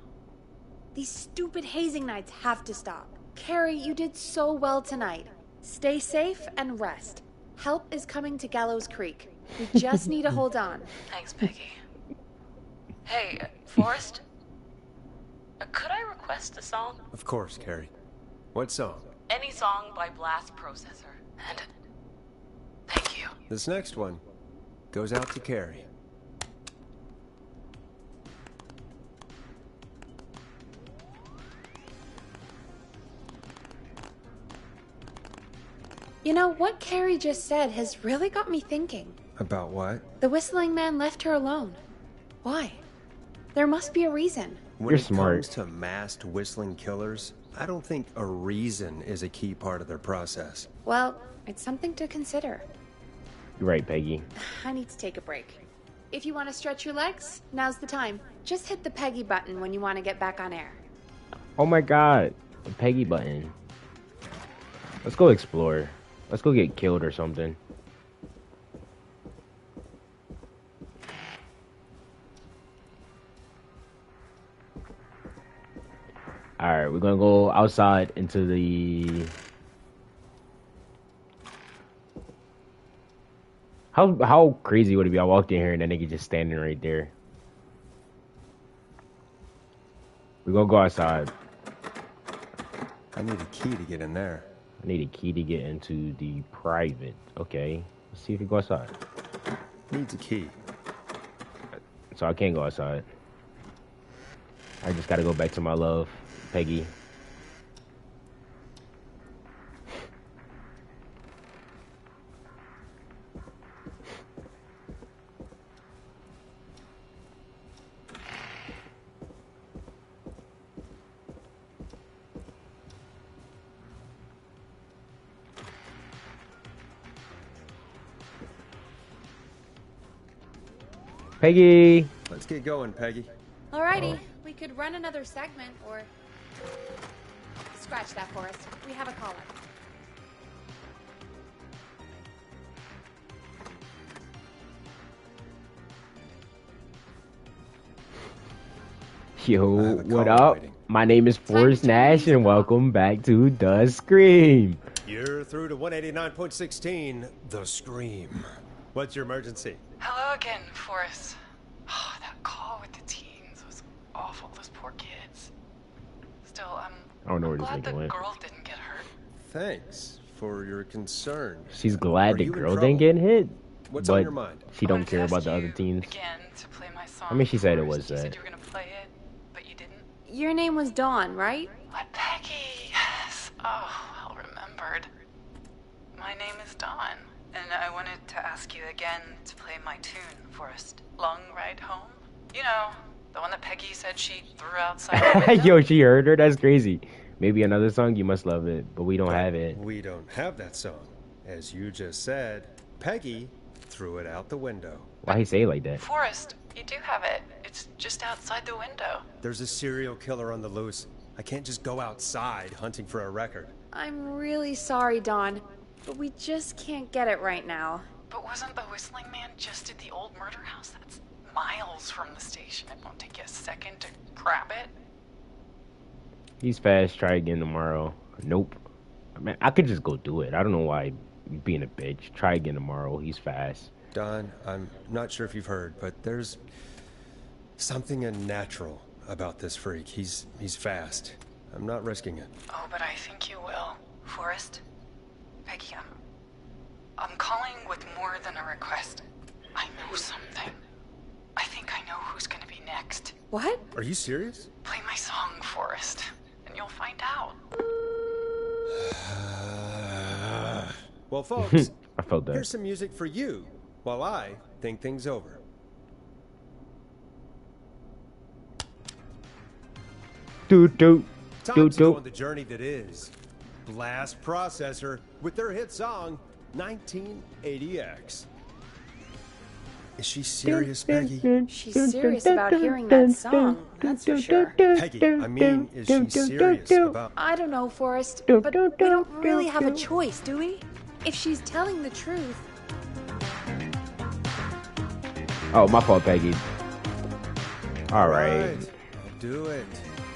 S2: These stupid hazing nights have to stop. Carrie, you did so well tonight. Stay safe and rest. Help is coming to Gallows Creek. We just need to hold on.
S7: Thanks, Peggy. Hey, Forrest? Could I request a song?
S3: Of course, Carrie. What song?
S7: Any song by Blast Processor. And thank you.
S3: This next one goes out to Carrie.
S2: You know, what Carrie just said has really got me thinking.
S3: About what?
S2: The whistling man left her alone. Why? There must be a reason.
S3: When
S1: You're
S3: it
S1: smart.
S3: comes to masked whistling killers, I don't think a reason is a key part of their process.
S2: Well, it's something to consider.
S1: You're right, Peggy.
S2: I need to take a break. If you want to stretch your legs, now's the time. Just hit the Peggy button when you want to get back on air.
S1: Oh my god. The Peggy button. Let's go explore. Let's go get killed or something. Alright, we're gonna go outside into the... How crazy would it be? I walked in here and that nigga just standing right there. We're gonna go outside.
S3: I need a key to get in there.
S1: I need a key to get into the private. Okay, let's see if we go outside.
S3: Needs a key.
S1: So I can't go outside. I just gotta go back to my love, Peggy. Peggy!
S3: Let's get going, Peggy.
S2: Alrighty, we could run another segment or... Scratch that for us. We have a caller.
S1: Yo,
S3: have a
S1: what
S3: caller
S1: up?
S3: waiting.
S1: My name is Forrest Nash and welcome back to The Scream.
S3: You're through to 189.16, The Scream. What's your emergency?
S9: Hello again, Forrest. Oh, that call with the teens was awful. Those poor kids. Still,
S1: I don't know where this
S9: glad the
S1: nigga went.
S9: girl didn't get hurt.
S3: Thanks for your concern.
S1: She's glad
S3: Are
S1: the
S3: you in
S1: girl
S3: trouble?
S1: didn't get hit,
S3: What's
S1: but
S3: on your mind?
S1: she
S9: I
S1: don't
S9: wanted to
S1: care about
S9: ask
S1: the other
S9: you
S1: teens.
S9: Again to play my song.
S1: I mean, she said it
S9: first.
S1: was
S9: You
S1: that.
S9: said you were gonna play it, but you didn't.
S2: Your name was Dawn, right?
S9: What, Peggy? Yes. Oh, well remembered. My name is Dawn, and I wanted to ask you again to play my tune, Forrest. Long Ride Home. You know, the one that Peggy said she threw outside the window.
S1: Yo, she heard her? That's crazy. Maybe another song, You Must Love It, but we don't have it.
S3: We don't have that song. As you just said, Peggy threw it out the window.
S1: Why he say it like that?
S9: Forrest, you do have it. It's just outside the window.
S3: There's a serial killer on the loose. I can't just go outside hunting for a record.
S2: I'm really sorry, Dawn, but we just can't get it right now.
S9: But wasn't the whistling man just at the old murder house? That's miles from the station. It won't take you a second to grab it.
S1: He's fast, try again tomorrow. Nope. I mean, I could just go do it. I don't know why you being a bitch. Try again tomorrow. He's fast.
S3: Don, I'm not sure if you've heard, but there's something unnatural about this freak. He's fast. I'm not risking it.
S9: Oh, but I think you will. Forrest? Peggy, I'm calling with more than a request. I know something. I think I know who's gonna be next.
S2: What?
S3: Are you serious?
S9: Play my song, Forrest, and you'll find out.
S3: Well, folks,
S1: I felt that.
S3: here's some music for you while I think things over.
S1: do do do
S3: Time to go
S1: do.
S3: on the journey that is Blast Processor with their hit song 1980X. Is she serious, Peggy?
S2: She's serious about hearing that song, that's for sure.
S3: Peggy, I mean, is she serious about...
S2: I don't know, Forrest, but we don't really have a choice, do we? If she's telling the truth.
S1: Oh, my fault, Peggy. All right.
S3: I'll do it.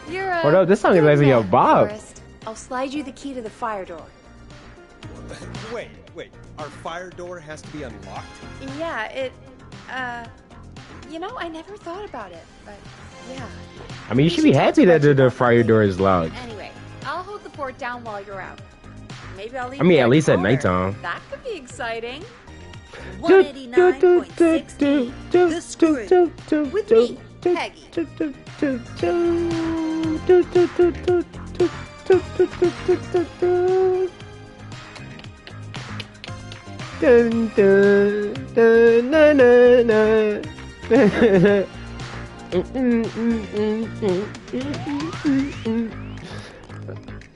S2: You're a
S1: Hold up, this song is
S2: good
S1: actually a
S2: man,
S1: bop.
S2: Forrest. I'll slide you the key to the fire door.
S3: Wait. Our fire door has to be unlocked?
S2: Yeah, you know, I never thought about it, but yeah.
S1: I mean, you should be happy that the fire door is locked.
S2: Anyway, I'll hold the fort down while you're out. Maybe I'll leave
S1: I mean,
S2: you
S1: at
S2: a
S1: least at
S2: caller.
S1: nighttime.
S2: That could be exciting.
S10: 189.6 The Screw. With me, Peggy.
S1: Dun, dun, dun, na, na, na.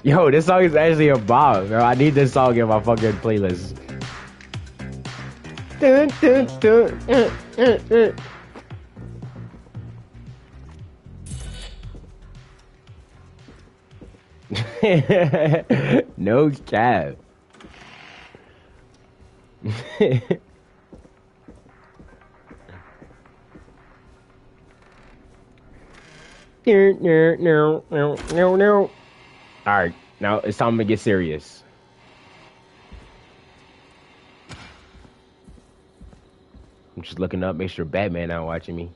S1: Yo, this song is actually a bop, bro. I need this song in my fucking playlist. Dun, dun, dun, No cap. No. Alright, now it's time to get serious. I'm just looking up, make sure Batman not watching me.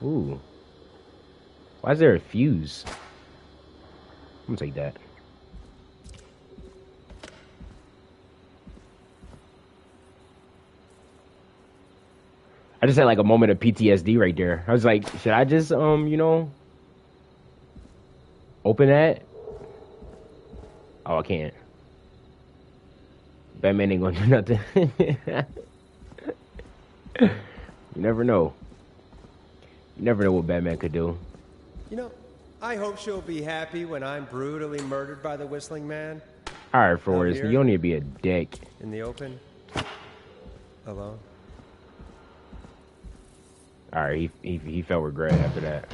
S1: Ooh. Why is there a fuse? I'm gonna take that. I just had like a moment of PTSD right there. I was like, should I just, you know, open that? Oh, I can't. Batman ain't gonna do nothing. You never know. You never know what Batman could do.
S3: You know, I hope she'll be happy when I'm brutally murdered by the Whistling Man.
S1: Alright, Forrest, you don't need to be a dick.
S3: In the open. Alone.
S1: Alright, he felt regret after that.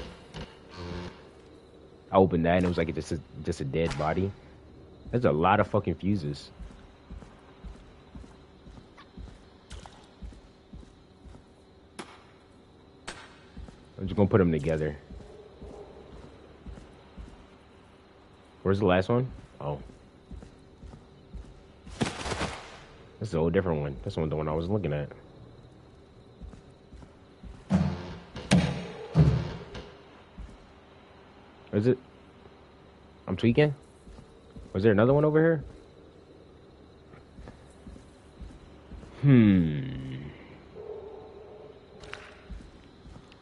S1: I opened that and it was like just a dead body. There's a lot of fucking fuses. I'm just gonna put them together. Where's the last one? Oh. This is a whole different one. This one's the one I was looking at. Is it? I'm tweaking? Was there another one over here?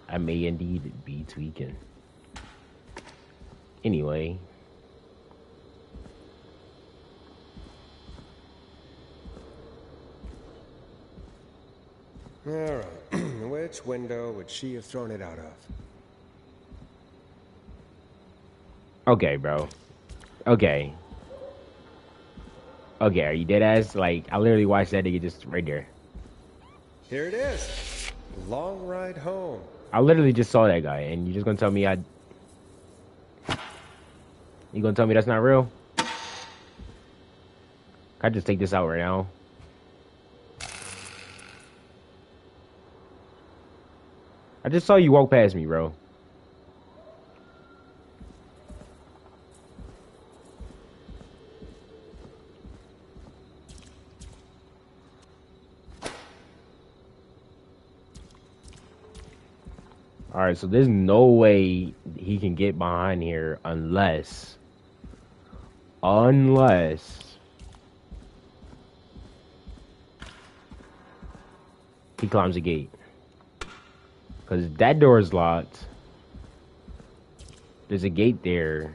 S1: I may indeed be tweaking. Anyway.
S3: Alright. Which window would she have thrown it out of?
S1: Okay, bro. Okay. Okay, are you dead ass? Like, I literally watched that nigga just right there.
S3: Here it is. Long ride home.
S1: I literally just saw that guy, and you're just gonna tell me You gonna tell me that's not real? Can I just take this out right now? I just saw you walk past me, bro. Alright, so there's no way he can get behind here unless he climbs the gate. Because that door is locked. There's a gate there.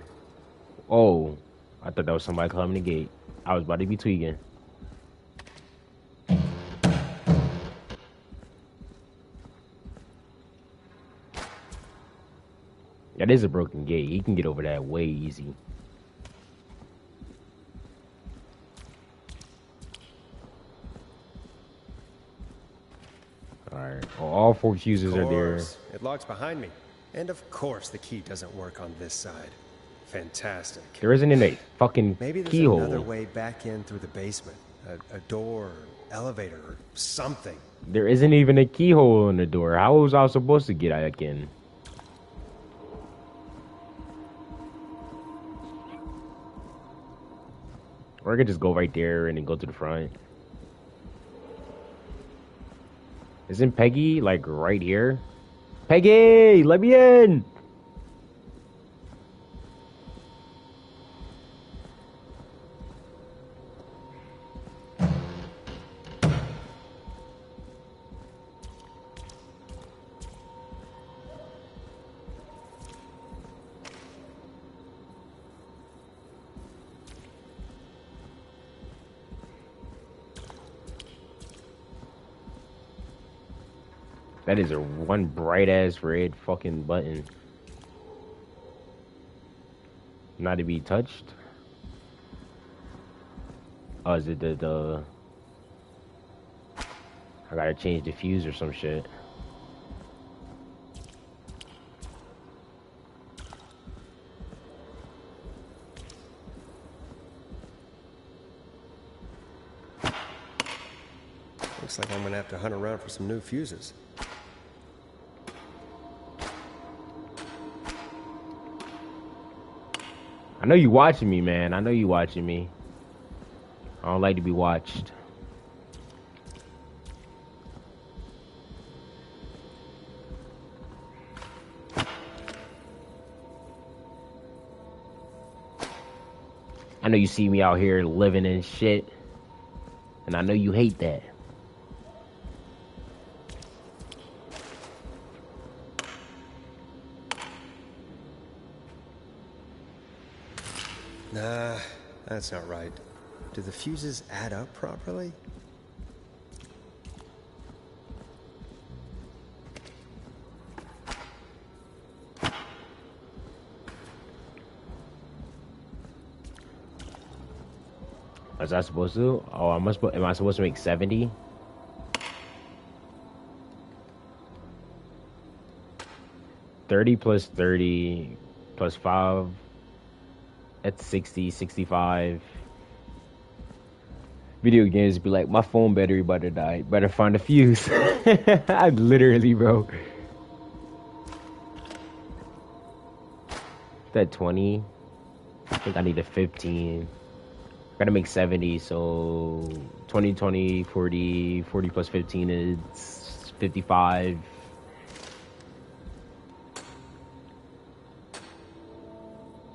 S1: Oh, I thought that was somebody climbing the gate. I was about to be tweaking. That is a broken gate. He can get over that way easy. Alright. Oh, all 4 fuses are there.
S3: It locks behind me. And of course the key doesn't work on this side. Fantastic.
S1: There isn't a fucking
S3: Maybe there's
S1: keyhole.
S3: another way back in through the basement. A door, elevator, or something.
S1: There isn't even a keyhole in the door. How was I supposed to get back in? Or I could just go right there and then go to the front. Isn't Peggy like right here? Peggy, let me in! That is a one bright ass red fucking button. Not to be touched. Oh, is it the I gotta change the fuse or some shit.
S3: Looks like I'm gonna have to hunt around for some new fuses.
S1: I know you watching me, man. I know you watching me. I don't like to be watched. I know you see me out here living in shit. And I know you hate that.
S3: Nah, that's not right. Do the fuses add up properly?
S1: Was I supposed to? Oh, am I supposed to make 70? $30 plus 30 plus 5. That's 60, 65. Video games be like, my phone battery about to die. Better find a fuse. I'm literally, bro. That 20. I think I need a 15. Gotta make 70, so 20, 20, 40, 40 plus 15 is 55.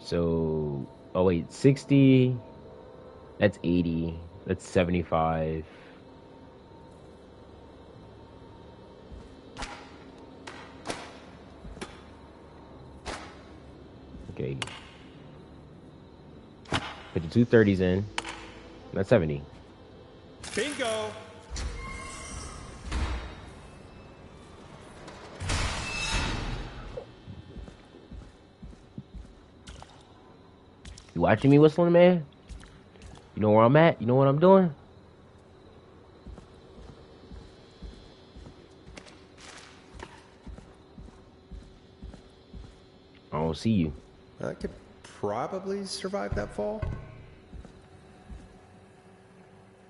S1: So, oh wait, 60, that's 80, that's 75. Okay. Put the 230s in. That's 70.
S3: Bingo!
S1: You watching me whistling, man? You know where I'm at? You know what I'm doing? I don't see you.
S3: I could probably survive that fall.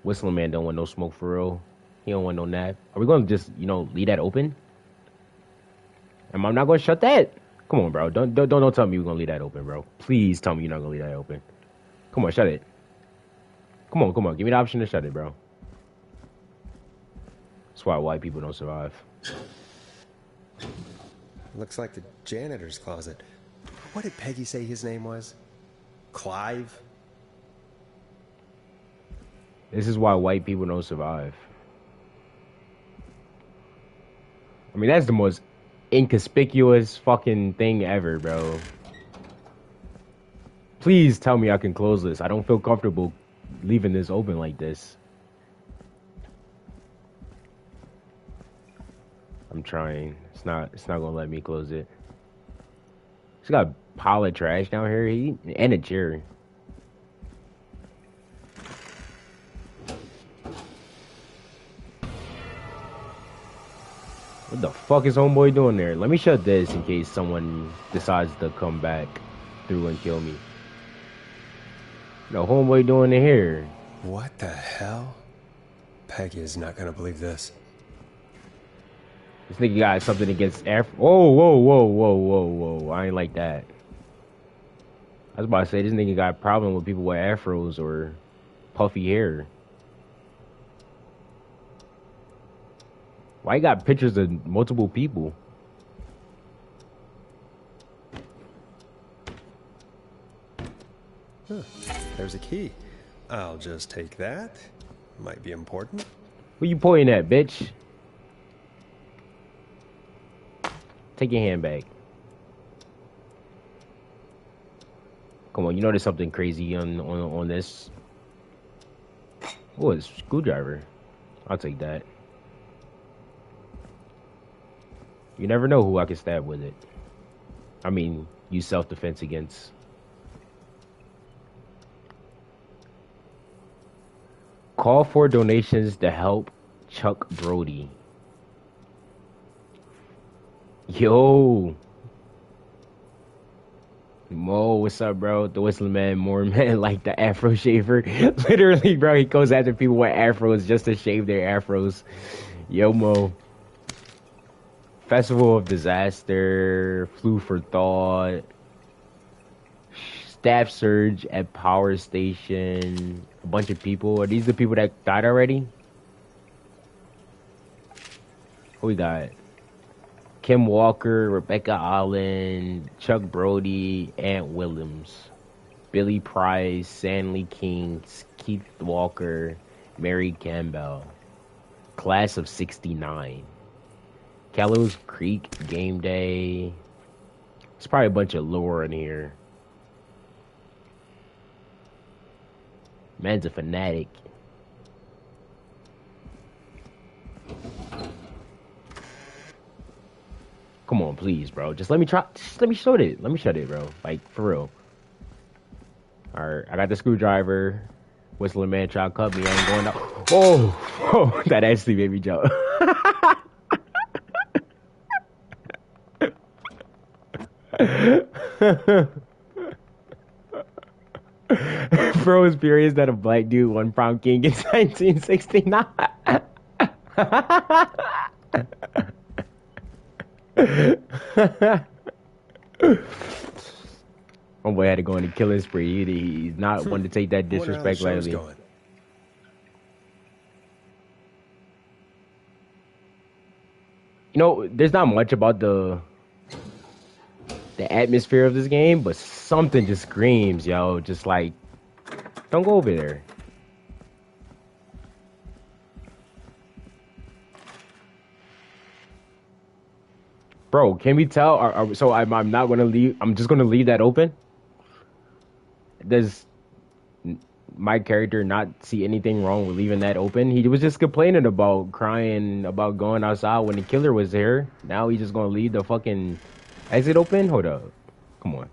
S1: Whistling man don't want no smoke for real. He don't want no nap. Are we gonna just, leave that open? Am I not gonna shut that? Come on, bro. Don't tell me we're gonna leave that open, bro. Please tell me you're not gonna leave that open. Come on, shut it. Come on. Give me the option to shut it, bro. That's why white people don't survive.
S3: Looks like the janitor's closet. What did Peggy say his name was? Clive?
S1: This is why white people don't survive. I mean, that's the most inconspicuous fucking thing ever, bro. Please tell me I can close this. I don't feel comfortable leaving this open like this. I'm trying. It's not gonna let me close it. He's got a pile of trash down here. And a chair. What the fuck is homeboy doing there? Let me shut this in case someone decides to come back through and kill me. No homeboy doing in here.
S3: What the hell? Peggy is not gonna believe this.
S1: This nigga got something against Afro. Whoa. I ain't like that. I was about to say, this nigga got a problem with people with afros or puffy hair. Why you got pictures of multiple people?
S3: Huh. There's a key. I'll just take that. Might be important.
S1: Who you pointing at, bitch? Take your hand back. Come on, you know there's something crazy on this. Oh, it's a screwdriver. I'll take that. You never know who I can stab with it. I mean, use self-defense against. Call for donations to help Chuck Brody. Yo. Mo, what's up, bro? The Whistling Man, more man like the Afro shaver. Literally, bro, he goes after people with afros just to shave their afros. Yo, Mo. Festival of Disaster, Flew for Thought, Staff Surge at Power Station, a bunch of people. Are these the people that died already? Who we got? Kim Walker, Rebecca Allen, Chuck Brody, Ant Williams, Billy Price, Sanley King, Keith Walker, Mary Campbell. Class of 69. Gallows Creek, Game Day. There's probably a bunch of lore in here. Man's a fanatic. Come on, please, bro. Just let me try. Just let me shut it. Let me shut it, bro. Like, for real. Alright, I got the screwdriver. Whistling Man trying to cut me. I ain't going out. Oh, that actually made me jump. Bro is furious that a black dude won prom king in 1969. Homeboy had to go on a killing spree. He's not one to take that disrespect lightly. You know, there's not much about the atmosphere of this game, but something just screams, yo, just like, don't go over there. Bro, can we tell? So I'm not gonna leave. I'm just gonna leave that open. Does my character not see anything wrong with leaving that open? He was just complaining about crying about going outside when the killer was there. Now he's just gonna leave the fucking exit open? Hold up. Come on.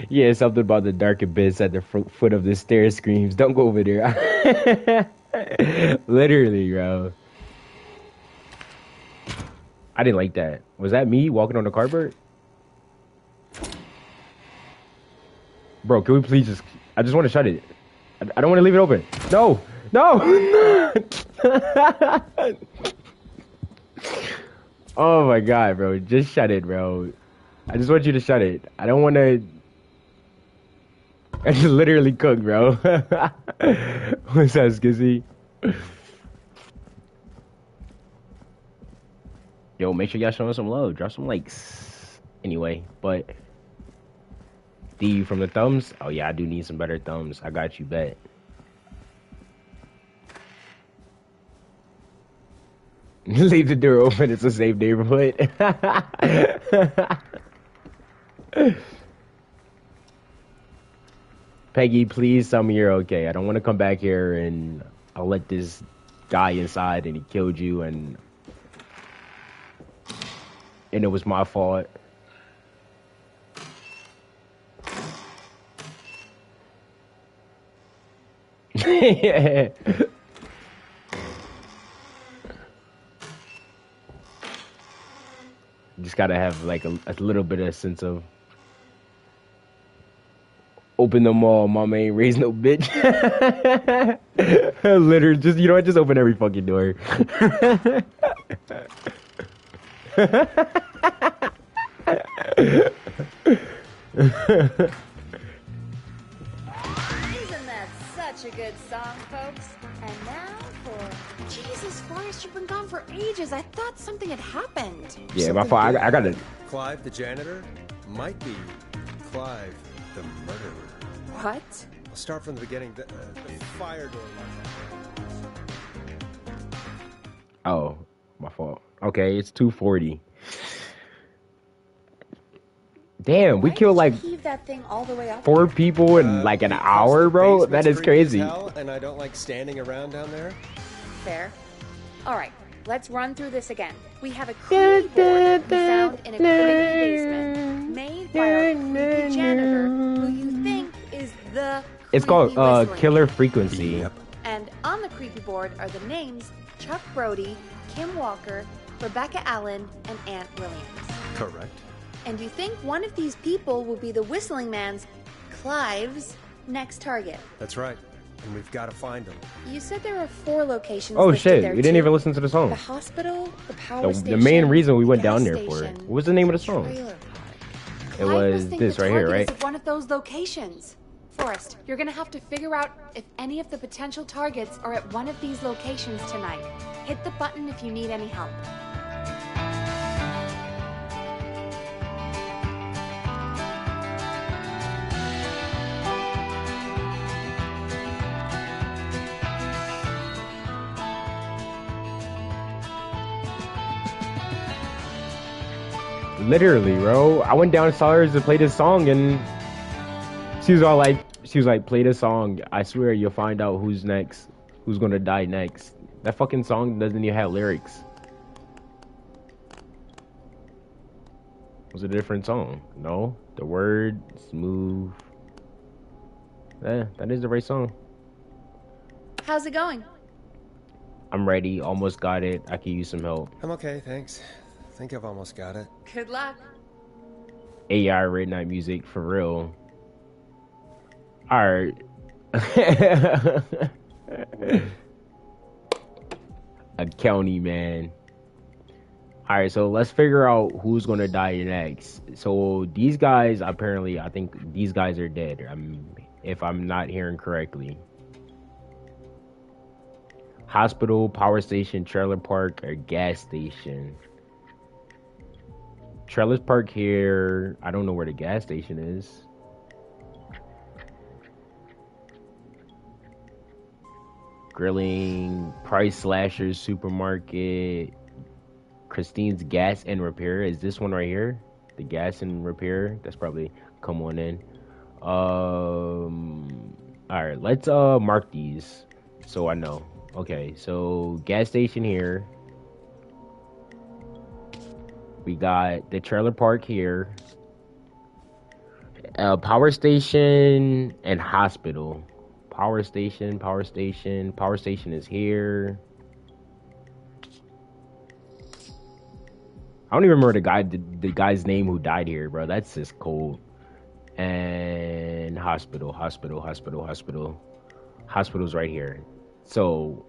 S1: Yeah, something about the dark abyss at the foot of the stairs screams, don't go over there. Literally, bro. I didn't like that. Was that me walking on the cardboard? Bro, can we please just... I just want to shut it. I don't want to leave it open. No! No! Oh my god, bro. Just shut it, bro. I just want you to shut it. I don't want to... I just literally cooked, bro. What's that, Skizzy? Yo, make sure y'all showing some love. Drop some likes. Anyway, but... D from the thumbs? Oh yeah, I do need some better thumbs. I got you, bet. Leave the door open. It's a safe neighborhood. Peggy, please tell me you're okay. I don't want to come back here and I'll let this guy inside and he killed you, and it was my fault. Yeah. Just gotta have like a little bit of sense of open them all. Mama ain't raised no bitch. Literally, just you know what? Just open every fucking door.
S2: Isn't that such a good song, folks? And now for... Jesus, Forrest, you've been gone for ages. I thought something had happened.
S1: Yeah, my fault. I got it.
S3: Clive the janitor might be Clive the murderer.
S2: What?
S3: I'll start from the beginning. The fire door.
S1: Oh, my fault. Okay, it's 2:40. Damn, we killed like
S2: Heave that thing all the way up.
S1: 4 people in like an hour, bro. That is crazy.
S3: And I don't like standing around down there.
S2: Fair. All right, let's run through this again. We have a creepy board we found in a creepy basement, made by our creepy janitor, who you think is the
S1: It's called
S2: creepy whistling
S1: Killer
S2: man.
S1: Frequency.
S3: Yep.
S2: And on the creepy board are the names Chuck Brody, Kim Walker, Rebecca Allen, and Aunt Williams.
S3: Correct.
S2: And you think one of these people will be the Whistling Man's, Clive's, next target.
S3: That's right. And we've got to find him.
S2: You said there are 4 locations
S1: Oh
S2: listed
S1: shit,
S2: there
S1: we didn't
S2: too.
S1: even listen to the song.
S2: The hospital, the power
S1: The
S2: station,
S1: main reason we went
S2: gas
S1: down there for it.
S2: station,
S1: What was the name of the song?
S2: trailer park.
S1: It
S2: Clive
S1: was
S2: must think
S1: this
S2: the
S1: right here,
S2: target
S1: right?
S2: is at one of those locations. Forrest, you're gonna have to figure out if any of the potential targets are at one of these locations tonight. Hit the button if you need any help.
S1: Literally, bro. I went downstairs to play this song, and she was like, play this song. I swear you'll find out who's next, who's gonna die next. That fucking song doesn't even have lyrics. It was a different song. No, the word smooth. That is the right song.
S2: How's it going?
S1: I'm ready. Almost got it. I could use some help.
S3: I'm okay, thanks. I think I've almost got it.
S2: Good luck.
S1: AI Red Night music for real. Alright. A county man. Alright, so let's figure out who's gonna die next. So these guys, apparently, I think these guys are dead. If I'm not hearing correctly. Hospital, power station, trailer park, or gas station. Trailer park here. I don't know where the gas station is. Grilling, Price Slashers Supermarket, Christine's Gas and Repair. Is this one right here? The gas and repair. That's probably come on in. All right, let's mark these so I know. Okay, so gas station here. We got the trailer park here. Power station and hospital. Power station is here. I don't even remember the guy's name who died here, bro. That's just cold. And hospital's right here. So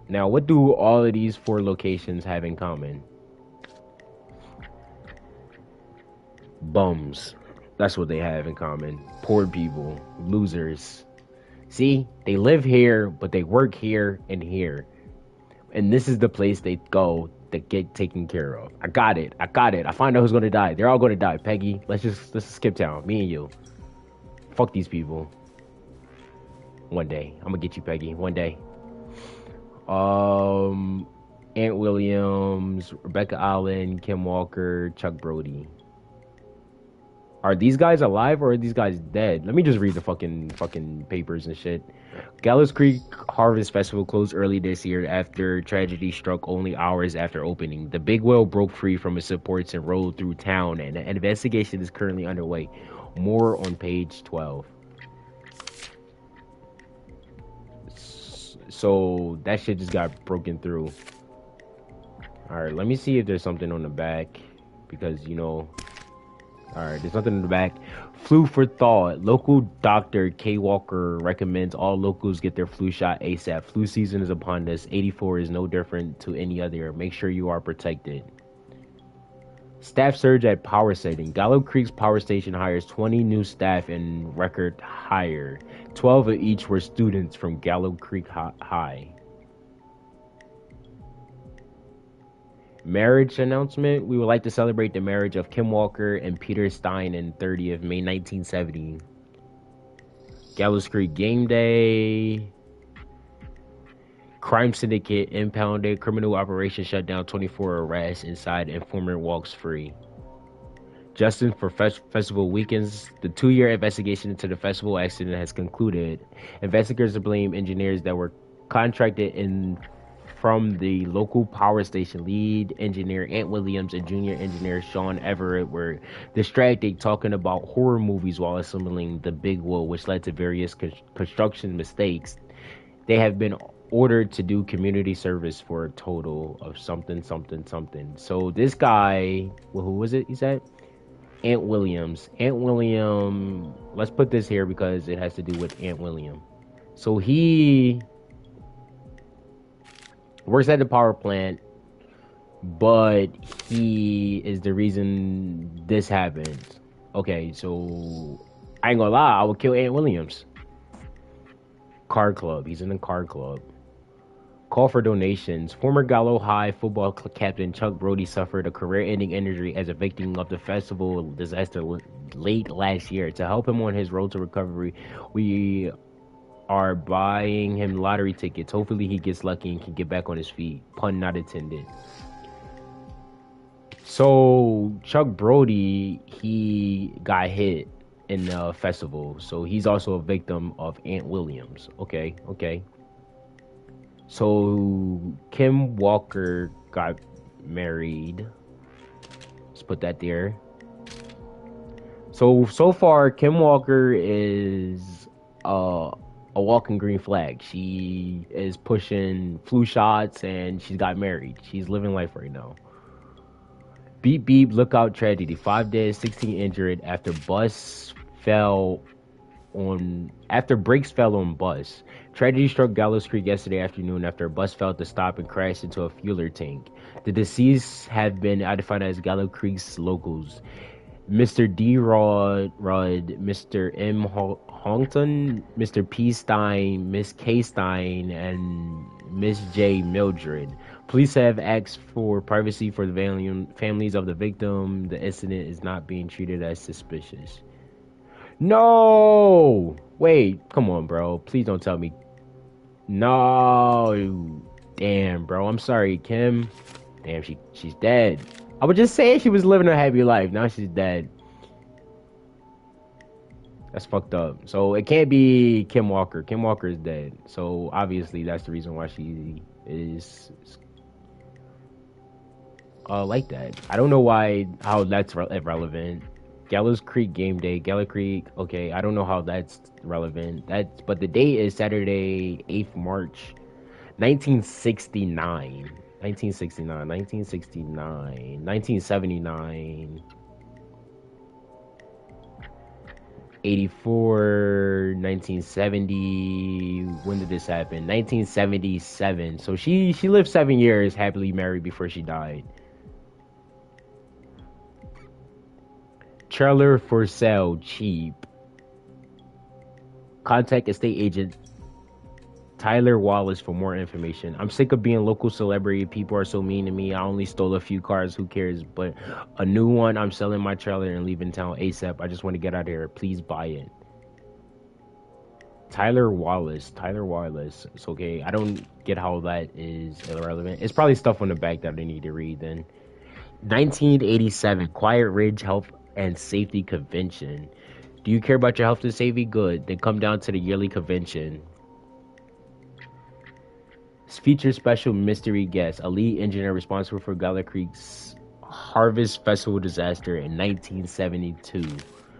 S1: now what do all of these 4 locations have in common? Bums. That's what they have in common. Poor people, losers. See, they live here, but they work here and here. And this is the place they go to get taken care of. I got it. I find out who's gonna die. They're all gonna die. Peggy, let's skip town. Me and you. Fuck these people. One day. I'm gonna get you, Peggy. One day. Aunt Williams, Rebecca Allen, Kim Walker, Chuck Brody. Are these guys alive or are these guys dead? Let me just read the fucking papers and shit. Gallows Creek Harvest Festival closed early this year after tragedy struck only hours after opening. The big whale broke free from its supports and rolled through town, and an investigation is currently underway. More on page 12. So that shit just got broken through. Alright, let me see if there's something on the back. Because, you know... Alright, there's nothing in the back. Flu for thought. Local doctor K. Walker recommends all locals get their flu shot ASAP. Flu season is upon us. 84 is no different to any other. Make sure you are protected. Staff surge at power setting. Gallo Creek's power station hires 20 new staff in record hire. 12 of each were students from Gallo Creek High. Marriage announcement. We would like to celebrate the marriage of Kim Walker and Peter Stein in 30th May 1970. Gallows Creek game day. Crime syndicate impounded. Criminal operation shut down. 24 arrests inside. Informant walks free. Justin for festival weekends. The 2-year investigation into the festival accident has concluded. Investigators blame engineers that were contracted in from the local power station. Lead engineer Ant Williams and junior engineer Sean Everett were distracted talking about horror movies while assembling the big wheel, which led to various construction mistakes. They have been ordered to do community service for a total of something. So this guy, well, who was it? He said Ant Williams. Let's put this here because it has to do with Ant William. So he works at the power plant, but he is the reason this happened. Okay, so I ain't gonna lie, I would kill Ant Williams. Card club. He's in the card club. Call for donations. Former Gallo High football captain Chuck Brody suffered a career-ending injury as a victim of the festival disaster late last year. To help him on his road to recovery, we are buying him lottery tickets. Hopefully he gets lucky and can get back on his feet. Pun not intended. So Chuck Brody, he got hit in the festival, so he's also a victim of Ant Williams. Okay. So Kim Walker got married. Let's put that there. So far Kim Walker is a walking green flag. She is pushing flu shots and she's got married. She's living life right now. Beep beep, look out tragedy. 5 dead, 16 injured after brakes fell on bus. Tragedy struck Gallows Creek yesterday afternoon after a bus failed to stop and crashed into a fueler tank. The deceased have been identified as Gallows Creek's locals. Mr. D. Rod, Mr. M. Hongton, Mr. P. Stein, Miss K. Stein, and Miss J. Mildred. Police have asked for privacy for the families of the victim. The incident is not being treated as suspicious. No! Wait, come on, bro. Please don't tell me. No. Damn, bro. I'm sorry, Kim. Damn, she's dead. I was just saying she was living a happy life. Now she's dead. That's fucked up. So it can't be Kim Walker. Kim Walker is dead. So obviously that's the reason why she is like that. I don't know how that's relevant. Gallows Creek game day. Gallows Creek. Okay, I don't know how that's relevant. But the date is Saturday, 8th March, 1969. 1979, 84, 1970. When did this happen? 1977. So she lived 7 years happily married before she died. Trailer for sale, cheap. Contact estate agent Tyler Wallace for more information. I'm sick of being local celebrity. People are so mean to me. I only stole a few cars. Who cares? But a new one. I'm selling my trailer and leaving town ASAP. I just want to get out of here. Please buy it. Tyler Wallace. It's okay. I don't get how that is irrelevant. It's probably stuff on the back that I need to read then. 1987. Quiet Ridge and Safety Convention. Do you care about your health and safety? Good. Then come down to the yearly convention. Feature special mystery guest, a lead engineer responsible for Gala Creek's Harvest Festival disaster in 1972.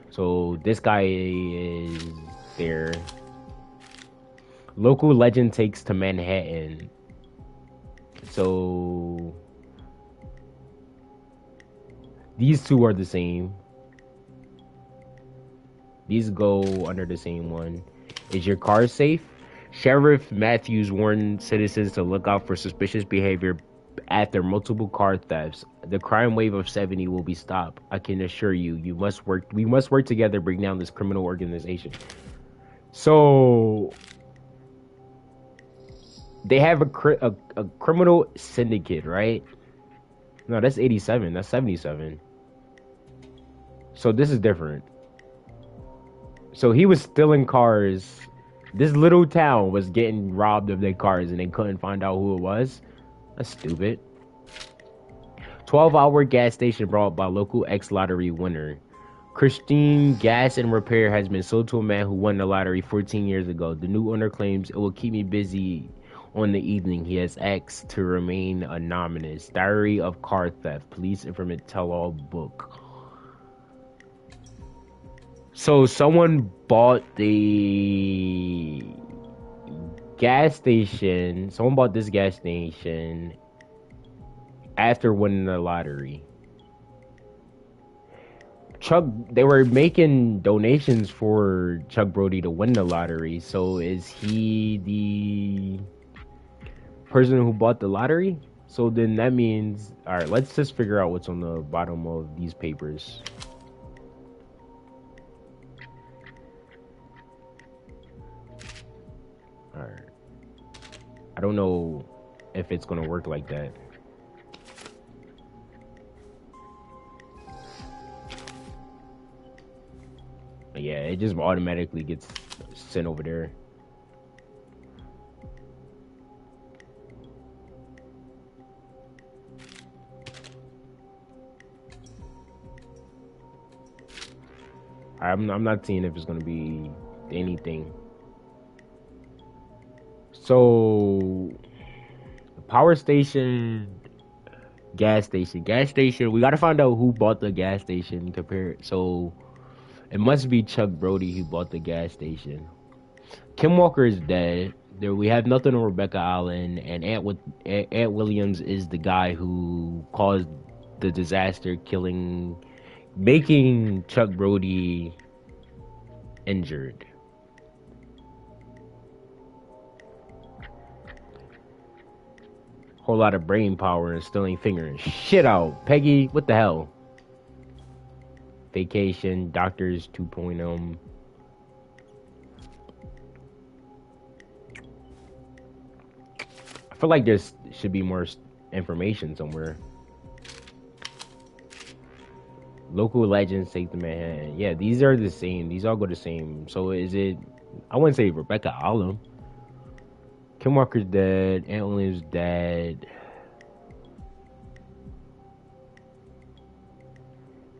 S1: So this guy is there. Local legend takes to Manhattan. So these two are the same. These go under the same one. Is your car safe? Sheriff Matthews warned citizens to look out for suspicious behavior after multiple car thefts. The crime wave of 70 will be stopped. I can assure you, we must work together to bring down this criminal organization. So they have a criminal syndicate, right? No, that's 87. That's 77. So this is different. So he was stealing cars. This little town was getting robbed of their cars and they couldn't find out who it was. That's stupid. 12-hour gas station brought by local ex-lottery winner. Christine Gas and Repair has been sold to a man who won the lottery 14 years ago. The new owner claims it will keep me busy on the evening. He has asked to remain anonymous. Diary of car theft. Police informant tell-all book. So someone bought the gas station. Someone bought this gas station after winning the lottery. They were making donations for Chuck Brody to win the lottery. So is he the person who bought the lottery? So then that means, all right, let's just figure out what's on the bottom of these papers. Alright. I don't know if it's gonna work like that. But yeah, it just automatically gets sent over there. I'm not seeing if it's gonna be anything. So, power station, gas station. We gotta find out who bought the gas station. So, it must be Chuck Brody who bought the gas station. Kim Walker is dead. We have nothing on Rebecca Allen, and Ant Williams is the guy who caused the disaster, making Chuck Brody injured. Whole lot of brain power and still ain't figuring shit out. Peggy, what the hell? Vacation, Doctors 2.0. I feel like there should be more information somewhere. Local legends take the Manhattan. Yeah, these are the same. These all go the same. So is it? I wouldn't say Rebecca Allen. Kim Walker's dead. Ant Williams dead.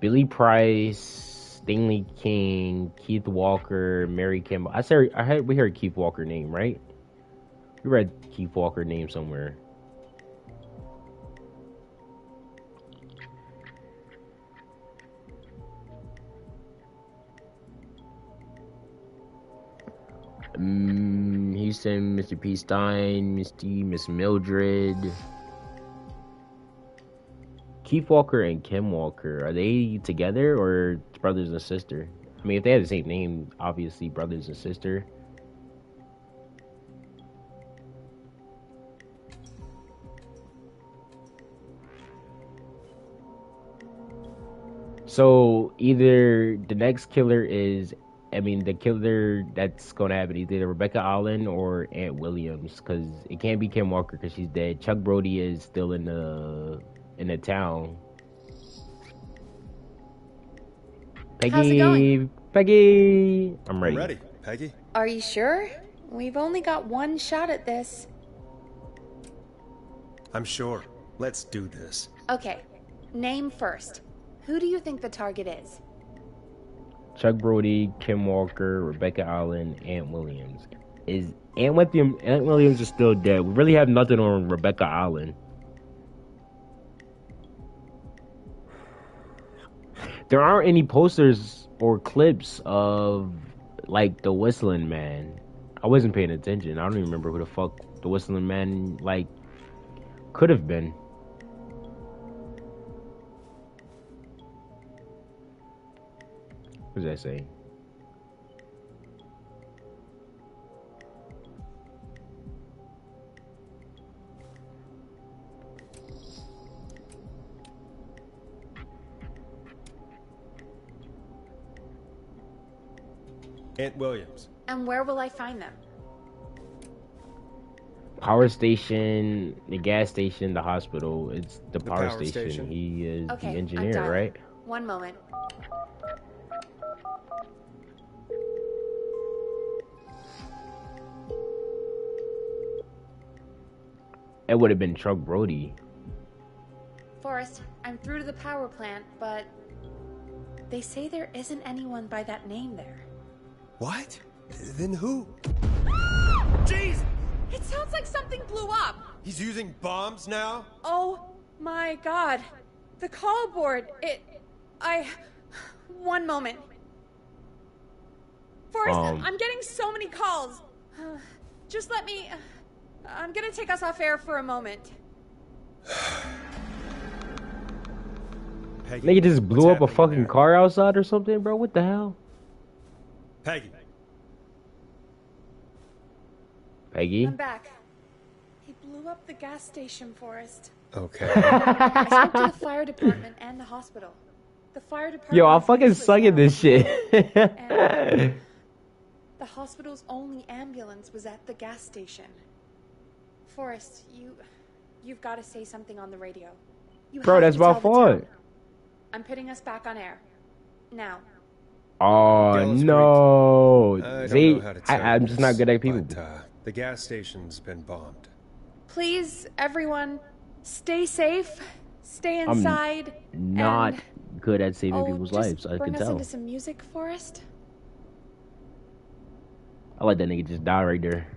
S1: Billy Price, Stanley King, Keith Walker, Mary Kimball. We heard Keith Walker name, right? We read Keith Walker name somewhere. Houston, Mr. P. Stein, Misty, Miss Mildred. Keith Walker and Kim Walker, are they together or brothers and sister? I mean, if they have the same name, obviously brothers and sister. So either the next killer is, the killer that's going to happen, either Rebecca Allen or Ant Williams, because it can't be Kim Walker because she's dead. Chuck Brody is still in the town. Peggy,
S2: how's it going?
S3: Peggy,
S1: I'm ready.
S3: I'm ready, Peggy.
S2: Are you sure? We've only got one shot at this.
S3: I'm sure. Let's do this.
S2: Okay, name first. Who do you think the target is?
S1: Chuck Brody, Kim Walker, Rebecca Allen, Ant Williams. Is Ant Williams is still dead. We really have nothing on Rebecca Allen. There aren't any posters or clips of like the Whistling Man. I wasn't paying attention. I don't even remember who the fuck the Whistling Man like could have been. What does that say?
S3: Ant Williams.
S2: And where will I find them?
S1: Power station, the gas station, the hospital. It's the power station.
S3: station.
S1: He is
S2: Okay,
S1: the
S2: I'm
S1: engineer,
S2: dialing.
S1: right?
S2: One moment.
S1: It would have been Chuck Brody.
S2: Forrest, I'm through to the power plant, but they say there isn't anyone by that name there.
S3: What? Then who?
S2: Jeez! It sounds like something blew up!
S3: He's using bombs now?
S2: Oh my god. The call board, One moment. Forrest, I'm getting so many calls. Just let me... I'm gonna take us off air for a moment.
S3: Peggy,
S1: Nigga just blew
S3: what's
S1: up a
S3: happening
S1: fucking
S3: there?
S1: car outside or something, bro. What the hell?
S3: Peggy.
S1: Peggy?
S2: I'm back. He blew up the gas station, Forrest.
S3: Okay.
S2: I spoke to the fire department and the hospital. The fire department...
S1: Yo, I'm
S2: is
S1: fucking
S2: useless
S1: sucking
S2: now.
S1: this shit.
S2: And the hospital's only ambulance was at the gas station. Forrest, you've got to say something on the radio. You
S1: Bro,
S2: have
S1: that's
S2: to
S1: my
S2: tell the
S1: fault.
S2: town. I'm putting us back on air. Now.
S1: Oh,
S3: Gallows
S1: no.
S3: I don't
S1: See,
S3: know how to tell
S1: I'm
S3: you
S1: just not
S3: this,
S1: good at people.
S3: But, the gas station's been bombed.
S2: Please, everyone, stay safe, stay inside.
S1: Not
S2: and...
S1: good at saving people's
S2: just
S1: lives, I
S2: bring
S1: can
S2: us
S1: tell.
S2: into some music, Forrest.
S1: I let that nigga just die right there.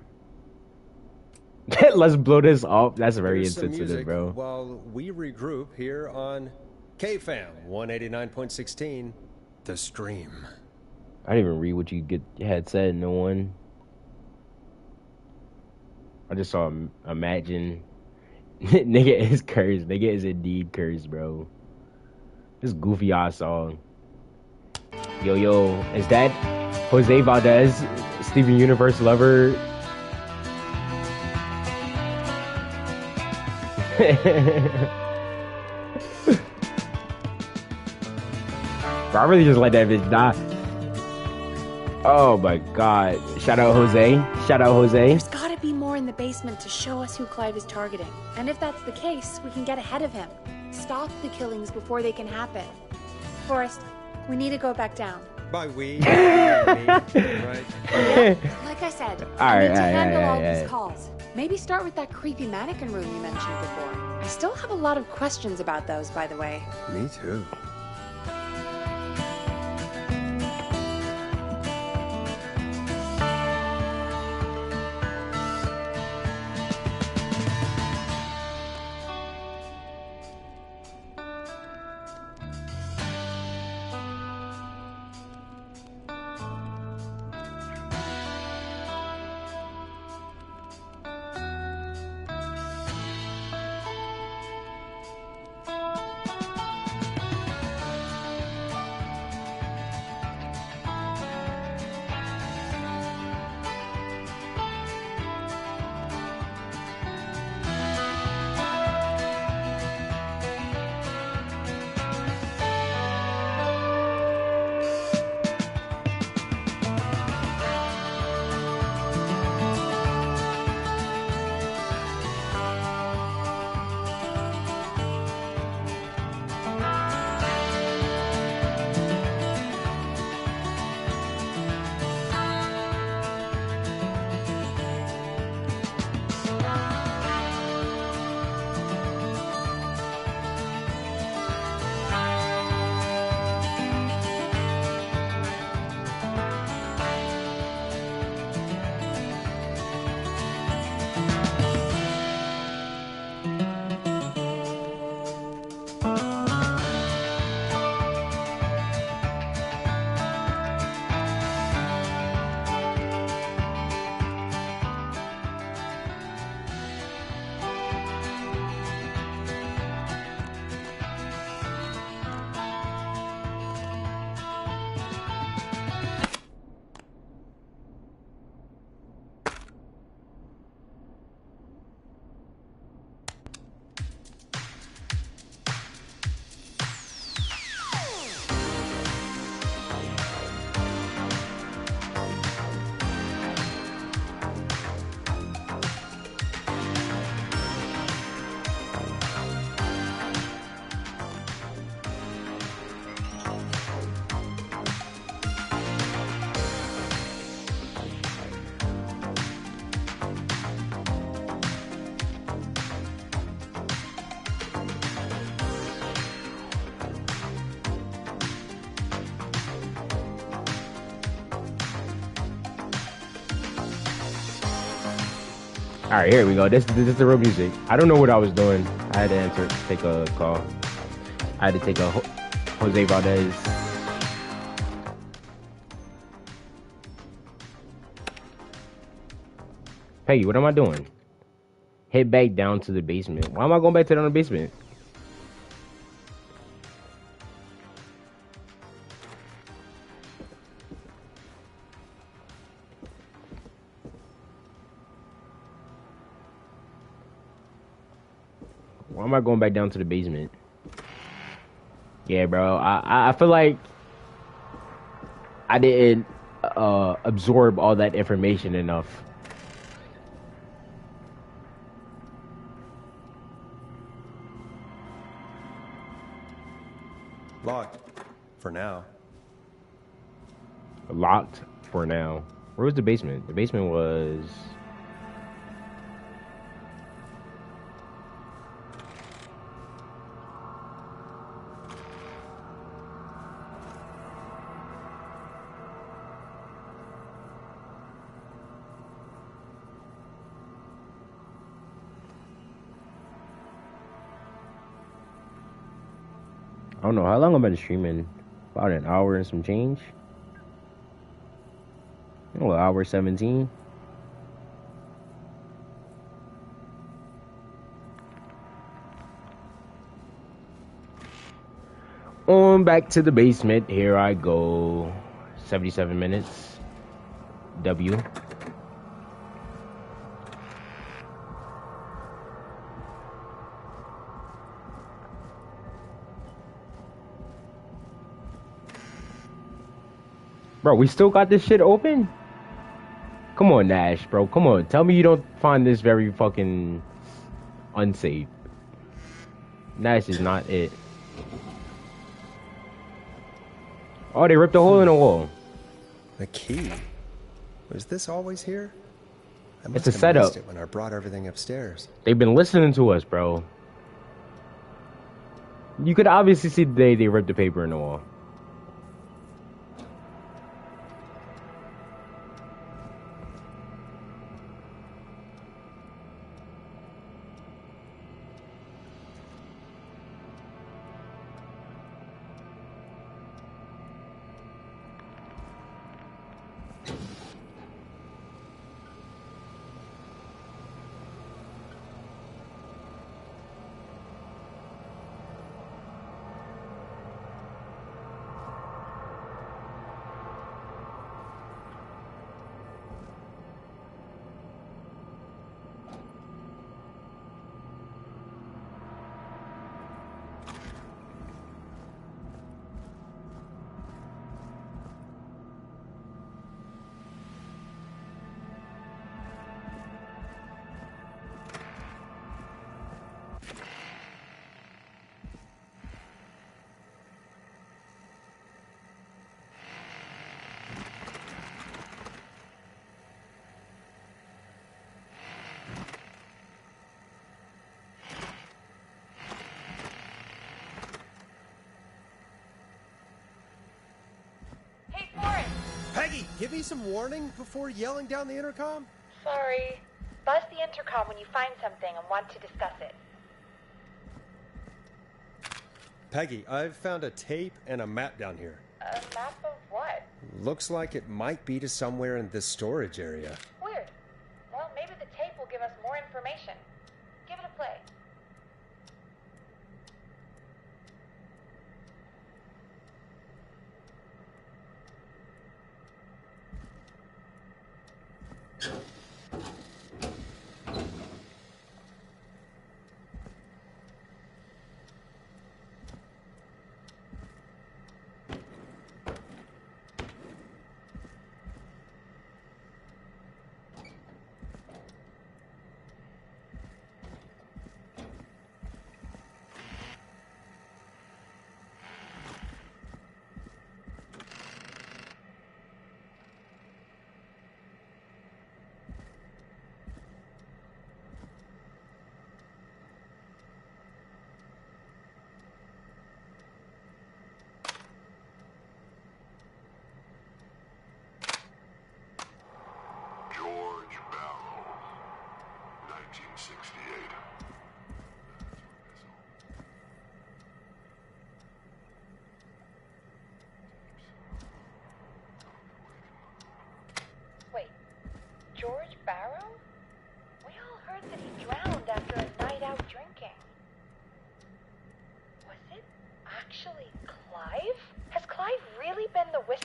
S1: Let's blow this off. That's very
S3: Here's some
S1: insensitive,
S3: music
S1: bro.
S3: while we regroup here on KFAM 189.16, The Stream.
S1: I didn't even read what you had said. No one. I just saw imagine. Nigga is cursed. Nigga is indeed cursed, bro. This goofy ass song. Yo, is that Jose Valdez, Steven Universe lover? Bro, I really just let that bitch die. Oh my god. Shout out Jose. Shout out Jose.
S2: There's gotta be more in the basement to show us who Clive is targeting. And if that's the case, we can get ahead of him. Stop the killings before they can happen. Forrest, we need to go back down.
S3: By we, me, right?
S2: Yeah, like I said, I need to handle all
S1: alright.
S2: these calls. Maybe start with that creepy mannequin room you mentioned before. I still have a lot of questions about those, by the way.
S3: Me too.
S1: All right, here we go. This is the real music. I don't know what I was doing. I had to take a call. I had to take a Jose Valdez. Peggy, what am I doing? Head back down to the basement. Why am I going back to the basement? Why am I going back down to the basement? Yeah, bro. I feel like I didn't absorb all that information enough.
S3: Locked. For now.
S1: Locked for now. Where was the basement? The basement was... I don't know how long I've been streaming. About an hour and some change. Oh, hour 17. On back to the basement. Here I go. 77 minutes. W. Bro, we still got this shit open? Come on, Nash, bro. Come on. Tell me you don't find this very fucking unsafe. Nash is not it. Oh, they ripped a hole in the wall.
S3: The key. Was this always here? I
S1: It's
S3: must
S1: a
S3: have
S1: setup.
S3: missed it when I brought everything upstairs.
S1: They've been listening to us, bro. You could obviously see the day they ripped the paper in the wall.
S3: Peggy, give me some warning before yelling down the intercom?
S11: Sorry. Buzz the intercom when you find something and want to discuss it.
S3: Peggy, I've found a tape and a map down here.
S11: A map of what?
S3: Looks like it might be to somewhere in this storage area.
S11: Weird. Well, maybe the tape will give us more information. Give it a play.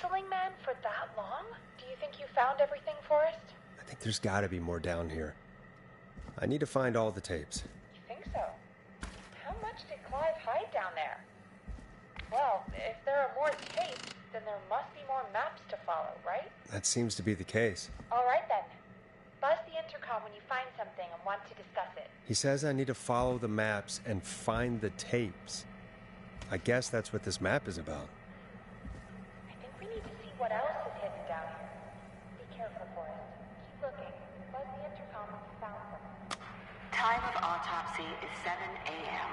S11: whistling man for that long? Do you think you found everything, Forrest?
S3: I think there's gotta be more down here. I need to find all the tapes.
S11: You think so? How much did Clive hide down there? Well, if there are more tapes, then there must be more maps to follow, right?
S3: That seems to be the case.
S11: All right then. Buzz the intercom when you find something and want to discuss it.
S3: He says I need to follow the maps and find the tapes. I guess that's what this map is about.
S11: I think we need to see what else is hidden down here. Be careful, Forrest. Keep looking. Buzz the intercom when you found something.
S12: Time of autopsy is 7 a.m.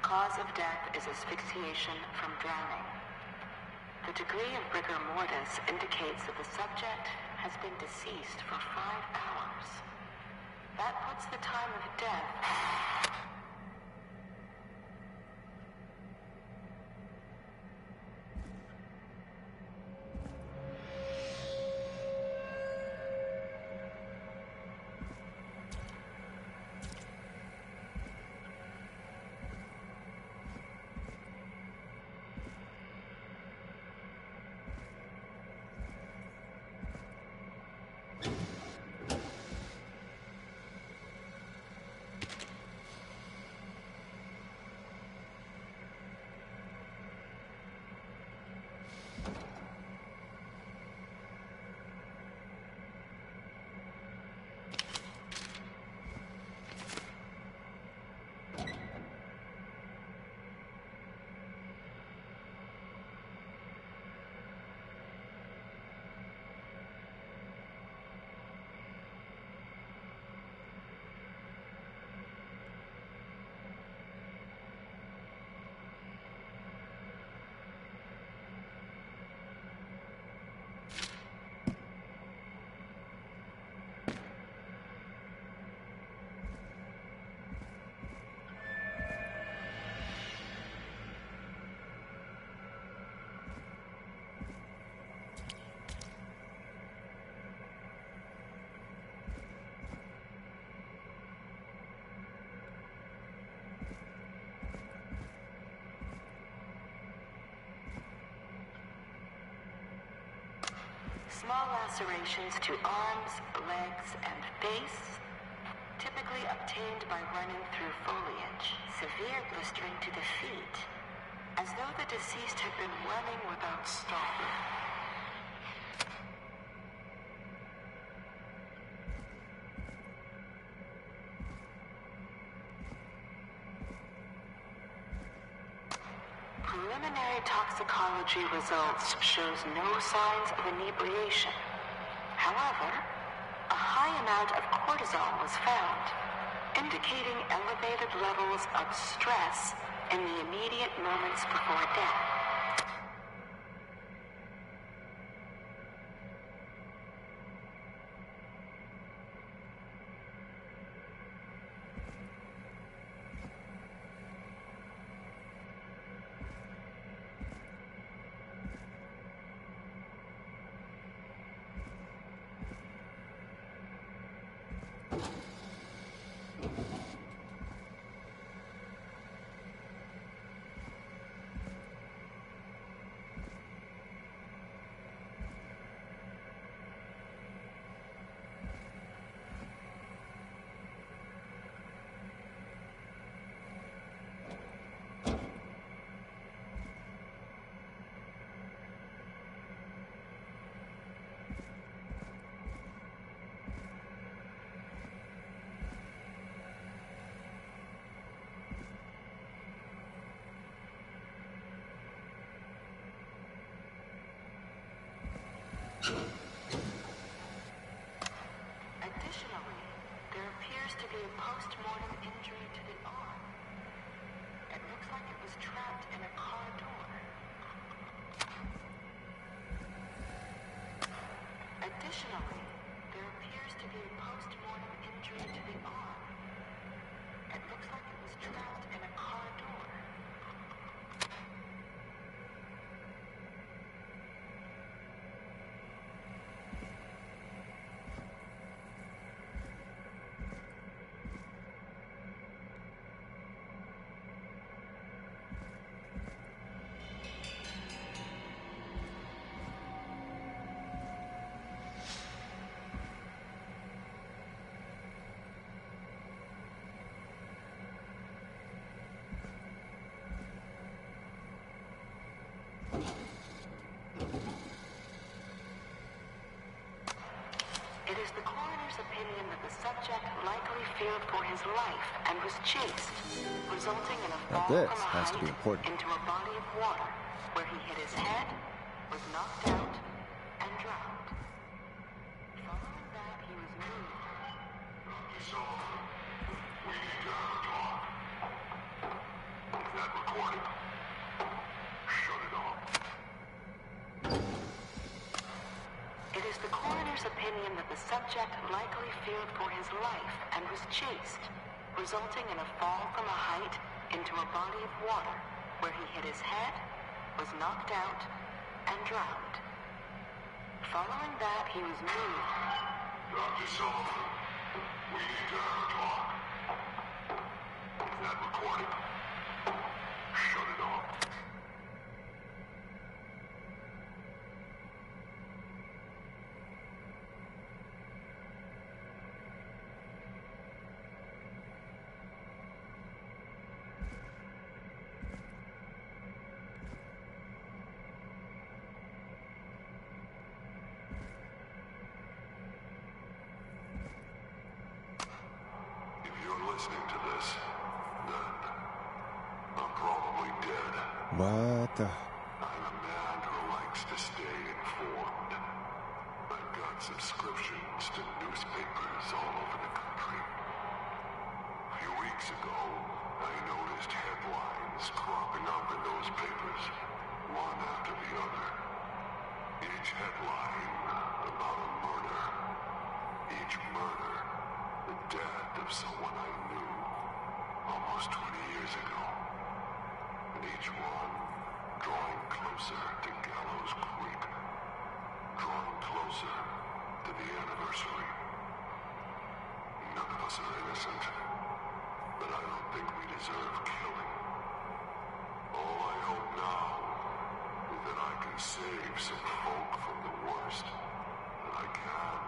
S12: Cause of death is asphyxiation from drowning. The degree of rigor mortis indicates that the subject has been deceased for 5 hours. That puts the time of death... Small lacerations to arms, legs, and face, typically obtained by running through foliage. Severe blistering to the feet, as though the deceased had been running without stopping. Preliminary toxicology results shows no signs of inebriation. However, a high amount of cortisol was found, indicating elevated levels of stress in the immediate moments before death. Additionally, there appears to be a post-mortem injury to the arm. It looks like it was trapped in a car door. Additionally, there appears to be a post-mortem injury to the arm. It looks like it was trapped in a car door. is the coroner's opinion that the subject likely feared for his life and was chased, resulting in a
S3: Now
S12: fall
S3: this
S12: from a
S3: has to be
S12: height
S3: important.
S12: into a body of water, where he hit his head, was knocked out, and drowned. Following that, he was moved.
S13: Dr. Sullivan, we need to have a talk. Is that recorded? Shut it off.
S12: It is the coroner's opinion that the subject likely feared for his life and was chased, resulting in a fall from a height into a body of water, where he hit his head, was knocked out, and drowned. Following that, he was moved.
S13: Dr. Sullivan, we need to have a talk. Is that recorded? Shut it off. If you're listening to this, then I'm probably dead.
S3: What the?
S13: I'm a man who likes to stay informed. I've got subscriptions to newspapers all over the country. A few weeks ago, I noticed headlines cropping up in those papers, one after the other. Each headline about a murder. Each murder, the death of someone I knew almost 20 years ago. And each one drawing closer to Gallows Creek, drawing closer to the anniversary. None of us are innocent, but I don't think we deserve killing. All I hope now is that I can save some folk from the worst that I can.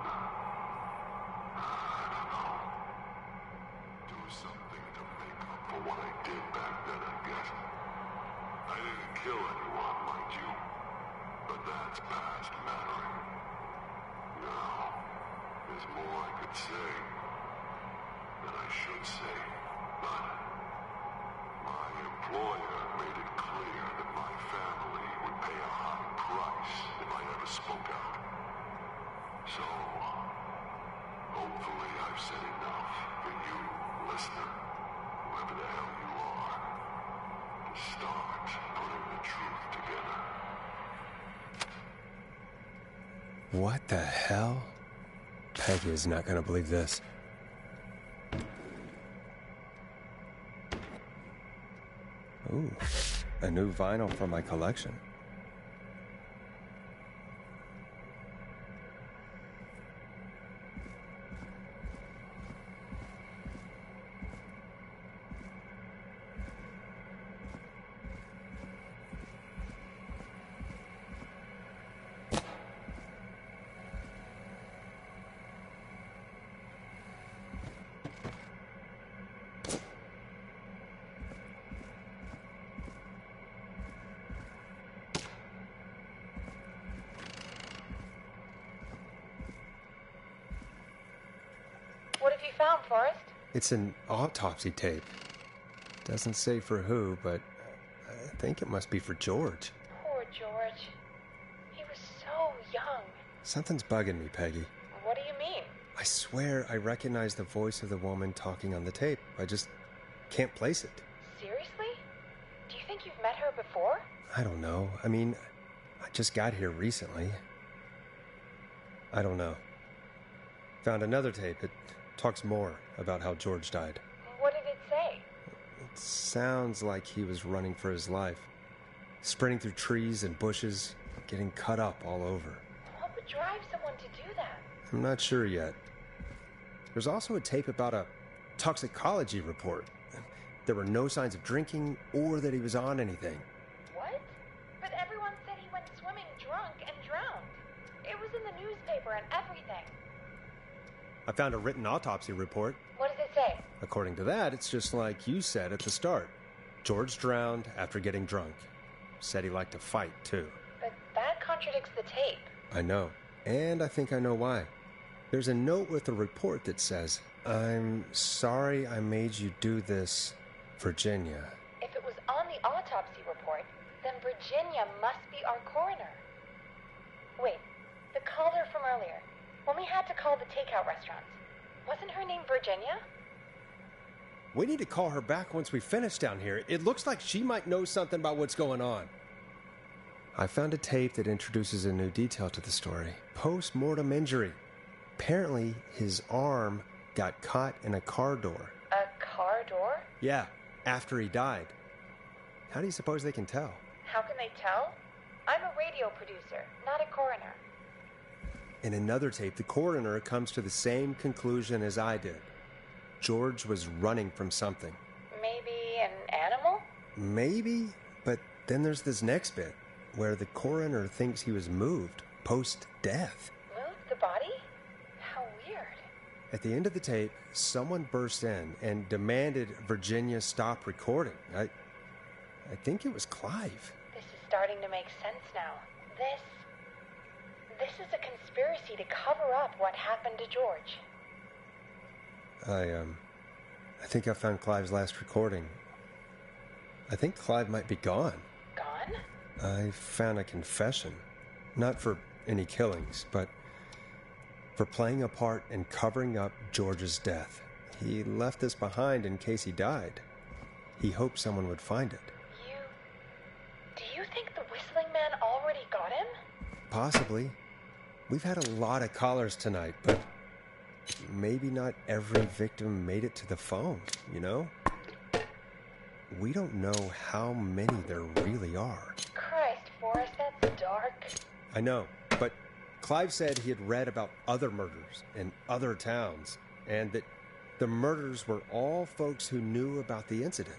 S13: I don't know. Do something to make up for what I did back then, I guess. I didn't kill anyone, mind you, but that's past mattering. Now, there's more I could say than I should say, but my employer made it clear that my family would pay a high price if I ever spoke out. So, hopefully I've said enough for you, listener, whoever the hell you are, to start putting the truth together.
S3: What the hell? Peggy is not gonna believe this. Ooh, a new vinyl for my collection.
S11: What have you found, Forrest?
S3: It's an autopsy tape. Doesn't say for who, but I think it must be for George.
S11: Poor George. He was so young.
S3: Something's bugging me, Peggy.
S11: What do you mean?
S3: I swear I recognize the voice of the woman talking on the tape. I just can't place it.
S11: Seriously? Do you think you've met her before?
S3: I don't know. I mean, I just got here recently. I don't know. Found another tape. It talks more about how George died.
S11: What did it say?
S3: It sounds like he was running for his life. Sprinting through trees and bushes, getting cut up all over.
S11: What would drive someone to do that?
S3: I'm not sure yet. There's also a tape about a toxicology report. There were no signs of drinking or that he was on anything.
S11: What? But everyone said he went swimming drunk and drowned. It was in the newspaper and everything.
S3: I found a written autopsy report.
S11: What does it say?
S3: According to that, it's just like you said at the start. George drowned after getting drunk. Said he liked to fight, too.
S11: But that contradicts the tape.
S3: I know. And I think I know why. There's a note with a report that says, "I'm sorry I made you do this, Virginia."
S11: If it was on the autopsy report, then Virginia must be our coroner. Wait, the caller from earlier, when we had to call the takeout restaurants, wasn't her name Virginia?
S3: We need to call her back once we finish down here. It looks like she might know something about what's going on. I found a tape that introduces a new detail to the story. Post-mortem injury. Apparently, his arm got caught in a car door.
S11: A car door?
S3: Yeah, after he died. How do you suppose they can tell?
S11: How can they tell? I'm a radio producer, not a coroner.
S3: In another tape, the coroner comes to the same conclusion as I did. George was running from something.
S11: Maybe an animal?
S3: Maybe, but then there's this next bit, where the coroner thinks he was moved post-death.
S11: Moved the body? How weird.
S3: At the end of the tape, someone burst in and demanded Virginia stop recording. I think it was Clive.
S11: This is starting to make sense now. This is a conspiracy to cover up what happened to George.
S3: I think I found Clive's last recording. I think Clive might be gone.
S11: Gone?
S3: I found a confession. Not for any killings, but for playing a part in covering up George's death. He left this behind in case he died. He hoped someone would find it.
S11: Do you think the Whistling Man already got him?
S3: Possibly. We've had a lot of callers tonight, but maybe not every victim made it to the phone, you know? We don't know how many there really are.
S11: Christ, Forrest, that's dark.
S3: I know, but Clive said he had read about other murders in other towns, and that the murders were all folks who knew about the incident.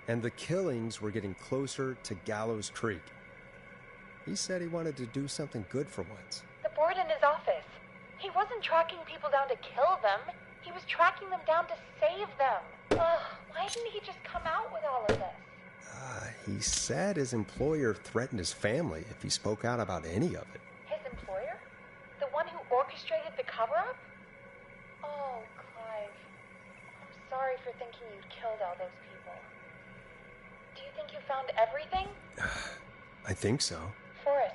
S3: And the killings were getting closer to Gallows Creek. He said he wanted to do something good for once.
S11: The board in his office. He wasn't tracking people down to kill them. He was tracking them down to save them. Ugh, why didn't he just come out with all of this?
S3: He said his employer threatened his family if he spoke out about any of it.
S11: His employer? The one who orchestrated the cover-up? Oh, Clive. I'm sorry for thinking you'd killed all those people. Do you think you found everything?
S3: I think so.
S11: Forrest,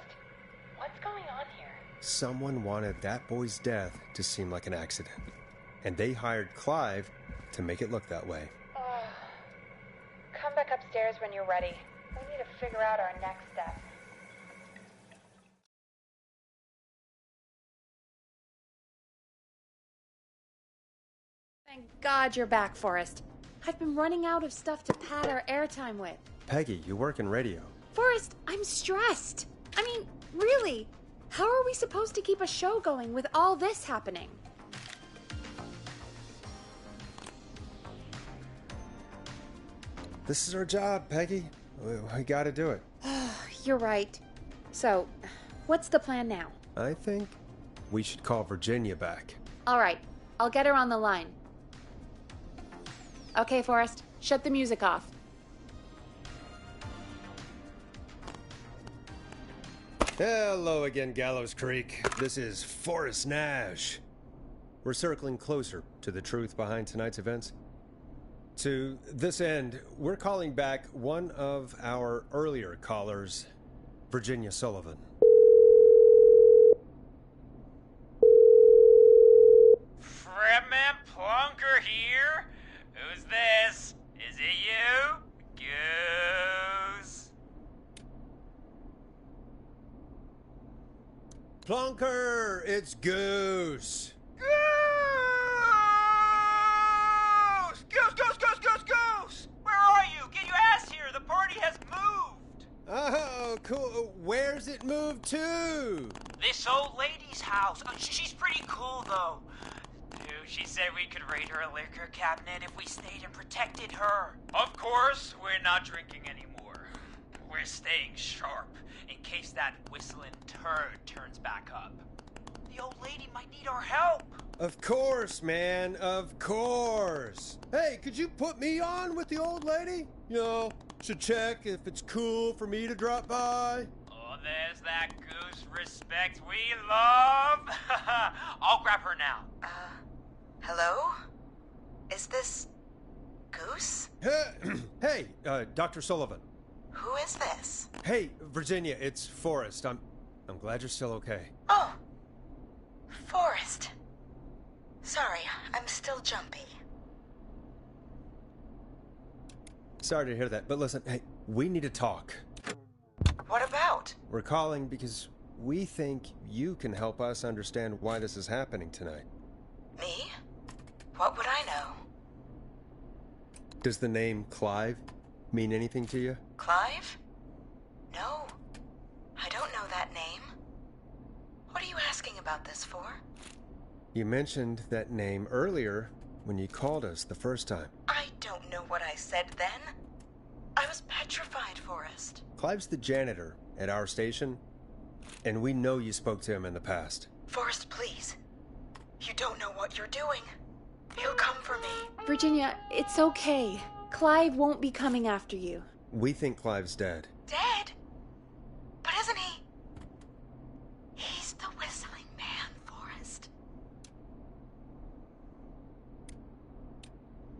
S11: what's going on here?
S3: Someone wanted that boy's death to seem like an accident. And they hired Clive to make it look that way.
S11: Come back upstairs when you're ready. We need to figure out our next step.
S2: Thank God you're back, Forrest. I've been running out of stuff to pad our airtime with.
S3: Peggy, you work in radio.
S2: Forrest, I'm stressed. I mean, really, how are we supposed to keep a show going with all this happening?
S3: This is our job, Peggy. We gotta do it.
S2: You're right. So, what's the plan now?
S3: I think we should call Virginia back.
S2: All right, I'll get her on the line. Okay, Forrest, shut the music off.
S3: Hello again, Gallows Creek. This is Forrest Nash. We're circling closer to the truth behind tonight's events. To this end, we're calling back one of our earlier callers, Virginia Sullivan.
S14: Fredman Plunker here? Who's this? Is it you? Goose?
S3: Plunker, it's Goose.
S14: Goose! Where are you? Get your ass here! The party has moved!
S3: Oh, cool. Where's it moved to?
S14: This old lady's house. She's pretty cool, though. Dude, she said we could raid her liquor cabinet if we stayed and protected her. Of course, we're not drinking anymore. We're staying sharp in case that whistling turd turns back up. The old lady might need our help.
S3: Of course, man. Of course. Hey, could you put me on with the old lady? You know, to check if it's cool for me to drop by.
S14: Oh, there's that Goose suspect we love. I'll grab her now.
S9: Hello? Is this Goose?
S3: Hey, Dr. Sullivan.
S9: Who is this?
S3: Hey, Virginia, it's Forrest. I'm glad you're still okay.
S9: Oh, Forrest. Sorry, I'm still jumpy.
S3: Sorry to hear that, but listen, hey, we need to talk.
S9: What about?
S3: We're calling because we think you can help us understand why this is happening tonight.
S9: Me? What would I know?
S3: Does the name Clive mean anything to you?
S9: Clive? No, I don't know that name. What are you asking about this for?
S3: You mentioned that name earlier when you called us the first time.
S9: I don't know what I said then. I was petrified, Forrest.
S3: Clive's the janitor at our station, and we know you spoke to him in the past.
S9: Forrest, please. You don't know what you're doing. He'll come for me.
S2: Virginia, it's okay. Clive won't be coming after you.
S3: We think Clive's dead.
S9: Dead? But isn't he? He's the whistling man, Forrest.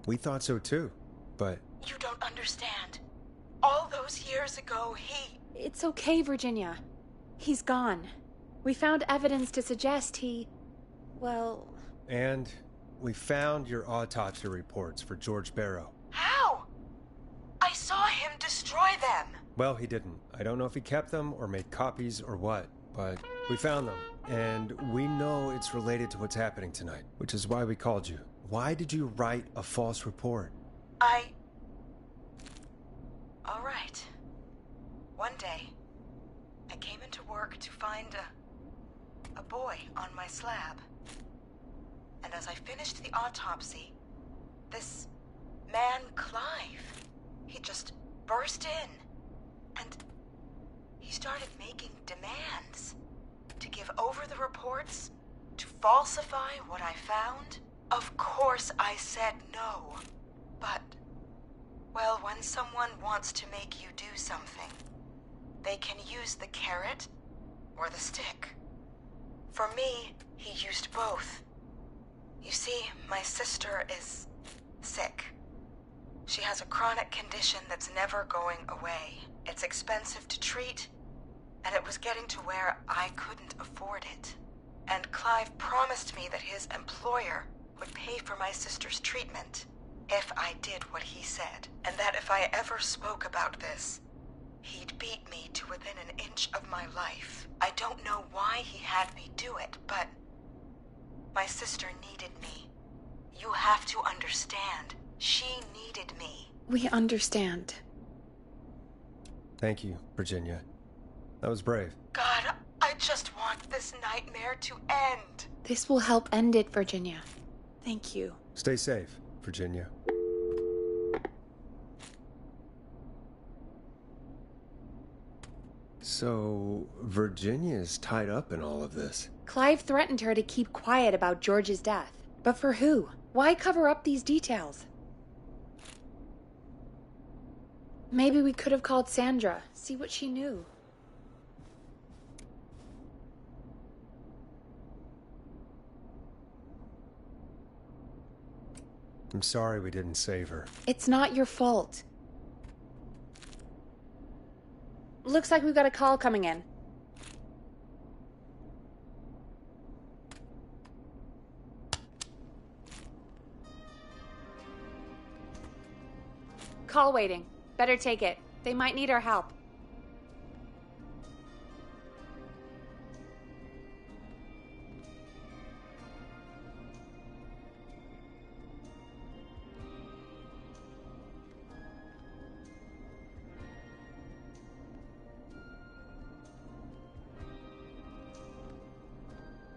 S3: We thought so too, but...
S9: You don't understand. All those years ago,
S2: It's okay, Virginia. He's gone. We found evidence to suggest he... well...
S3: And we found your autopsy reports for George Barrow.
S9: How? I saw him destroy them.
S3: Well, he didn't. I don't know if he kept them or made copies or what, but we found them. And we know it's related to what's happening tonight, which is why we called you. Why did you write a false report?
S9: All right. One day, I came into work to find a boy on my slab. And as I finished the autopsy, this man, Clive, he just burst in. And he started making demands to give over the reports, to falsify what I found. Of course I said no. But, well, when someone wants to make you do something, they can use the carrot or the stick. For me, he used both. You see, my sister is sick. She has a chronic condition that's never going away. It's expensive to treat, and it was getting to where I couldn't afford it. And Clive promised me that his employer would pay for my sister's treatment if I did what he said, and that if I ever spoke about this, he'd beat me to within an inch of my life. I don't know why he had me do it, but my sister needed me. You have to understand. She needed me.
S2: We understand.
S3: Thank you, Virginia. That was brave.
S9: God, I just want this nightmare to end.
S2: This will help end it, Virginia. Thank you.
S3: Stay safe, Virginia. So, Virginia's tied up in all of this.
S2: Clive threatened her to keep quiet about George's death. But for who? Why cover up these details? Maybe we could have called Sandra, see what she knew.
S3: I'm sorry we didn't save her.
S2: It's not your fault. Looks like we've got a call coming in. Call waiting. Better take it. They might need our help.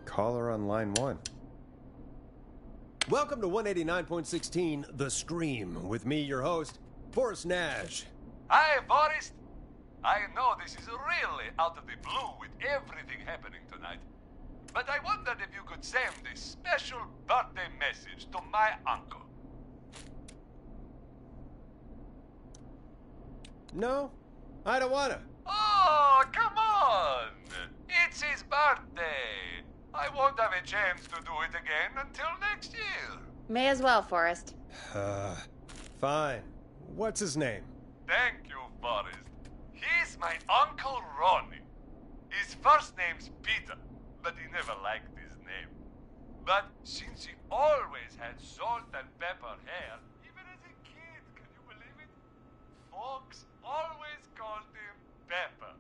S3: Caller on line 1. Welcome to 189.16 The Scream, with me, your host, Forrest Nash.
S5: Hi, Forrest. I know this is really out of the blue with everything happening tonight, but I wondered if you could send a special birthday message to my uncle.
S3: No, I don't wanna.
S5: Oh, come on! It's It's his birthday. I won't have a chance to do it again until next year.
S2: May as well, Forrest.
S3: Fine. What's his name?
S5: Thank you, Forrest. He's my Uncle Ronnie. His first name's Peter, but he never liked his name. But since he always had salt and pepper hair, even as a kid, can you believe it? Folks always called him Pepper.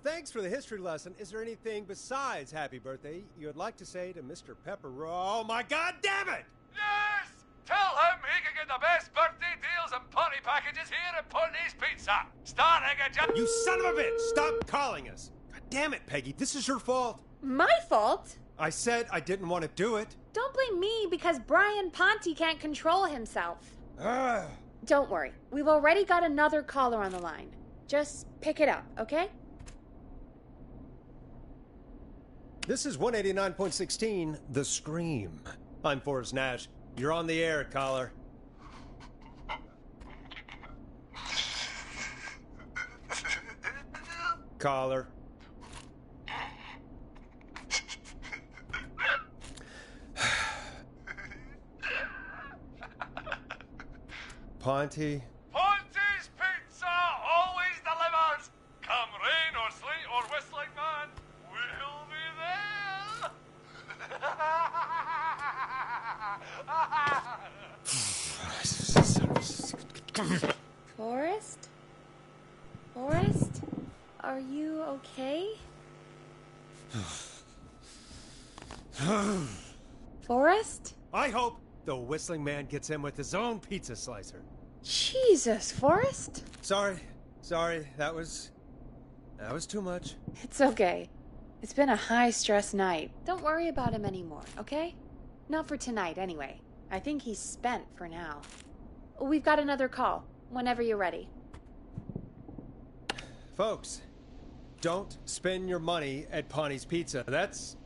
S3: Thanks for the history lesson. Is there anything besides happy birthday you would like to say to Mr. Pepper? Oh my god damn it!
S5: Yes! Tell him he can get the best birthday deals and party packages here at Putney's Pizza. Starting at just...
S3: You son of a bitch! Stop calling us! God damn it, Peggy. This is your fault.
S2: My fault?
S3: I said I didn't want to do it.
S2: Don't blame me because Brian Ponte can't control himself. Don't worry. We've already got another caller on the line. Just pick it up, okay?
S3: This is 189.16, The Scream. I'm Forrest Nash. You're on the air, caller. Caller. Ponte.
S5: Ponte's Pizza always delivers. Come rain or sleet or whistling man, we'll be there.
S2: Forrest? Forrest? Are you okay? Forrest?
S3: I hope the whistling man gets in with his own pizza slicer.
S2: Jesus, Forrest?
S3: Sorry. That was too much.
S2: It's okay. It's been a high-stress night. Don't worry about him anymore, okay? Not for tonight, anyway. I think he's spent for now. We've got another call, whenever you're ready.
S3: Folks, don't spend your money at Ponte's Pizza. That's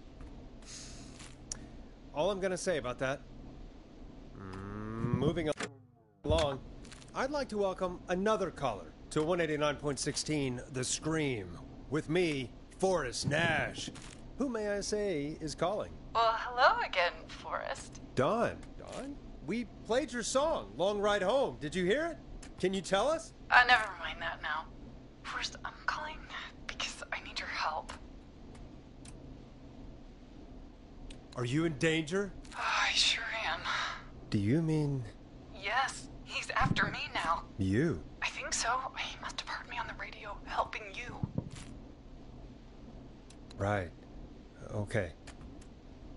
S3: all I'm gonna say about that. Moving along, I'd like to welcome another caller to 189.16 The Scream. With me, Forrest Nash. Who, may I say, is calling?
S9: Well, hello again, Forrest.
S3: Dawn. We played your song, Long Ride Home. Did you hear it? Can you tell us?
S9: Never mind that now. First, I'm calling because I need your help.
S3: Are you in danger?
S9: I sure am.
S3: Do you mean...
S9: Yes, he's after me now.
S3: You?
S9: I think so. He must have heard me on the radio helping you.
S3: Right. Okay.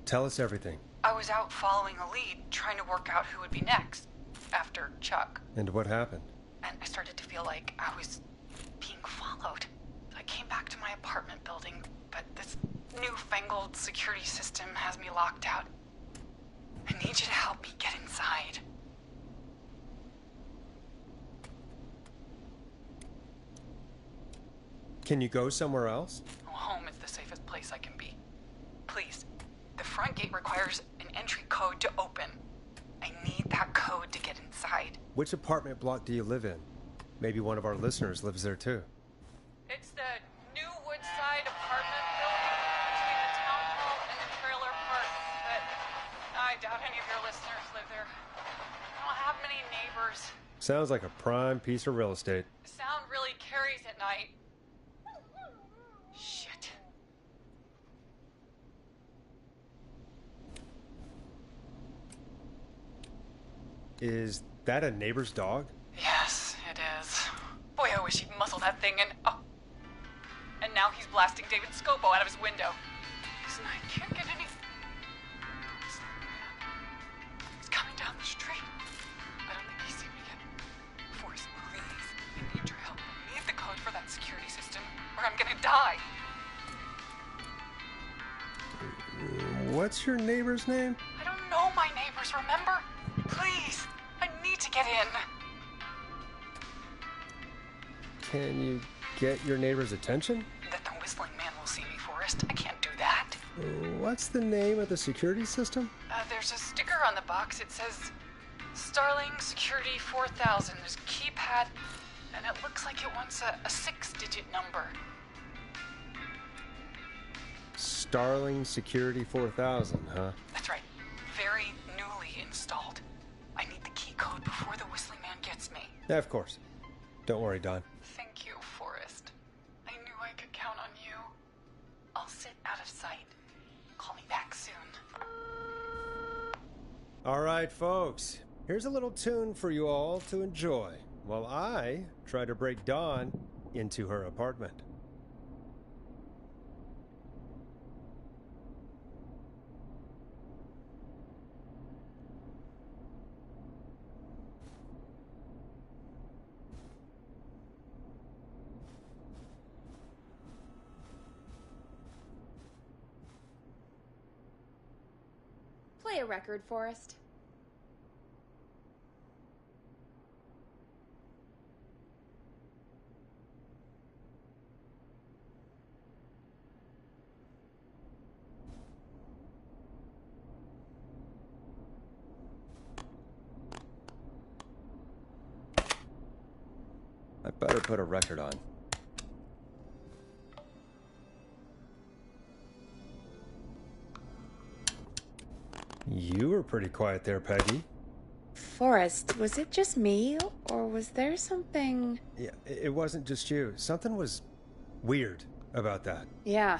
S3: Tell us everything.
S9: I was out following a lead, trying to work out who would be next, after Chuck.
S3: And what happened?
S9: And I started to feel like I was being followed. I came back to my apartment building, but this newfangled security system has me locked out. I need you to help me get inside.
S3: Can you go somewhere else?
S9: Home is the safest place I can be. Please, the front gate requires an entry code to open. I need that code to get inside.
S3: Which apartment block do you live in? Maybe one of our listeners lives there too.
S9: It's the new Woodside apartment building between the town hall and the trailer park, but I doubt any of your listeners live there. I don't have many neighbors.
S3: Sounds like a prime piece of real estate.
S9: The sound really carries at night. Shit.
S3: Is that a neighbor's dog?
S9: Yes, it is. Boy, I wish he'd muzzle that thing and... Oh. And now he's blasting David Scopo out of his window. Listen, I can't get any... He's coming down the street. I don't think he's seen me yet. Forrest, please. I need your help. I need the code for that security system, or I'm gonna die.
S3: What's your neighbor's name?
S9: I don't know my neighbors, remember? Please, I need to get in.
S3: Can you get your neighbor's attention?
S9: That the whistling man will see me, Forrest. I can't do that.
S3: What's the name of the security system?
S9: There's a sticker on the box. It says Starling Security 4000. There's a keypad, and it looks like it wants a 6-digit number.
S3: Starling Security 4000, huh?
S9: That's right. Very newly installed. I need the key code before the Whistling Man gets me.
S3: Yeah, of course. Don't worry, Don.
S9: Thank you, Forrest. I knew I could count on you. I'll sit out of sight. Call me back soon.
S3: All right, folks. Here's a little tune for you all to enjoy while I try to break Dawn into her apartment.
S2: Play a record, Forrest.
S3: I better put a record on. You were pretty quiet there, Peggy.
S2: Forrest, was it just me, or was there something...
S3: Yeah, it wasn't just you. Something was weird about that.
S2: Yeah.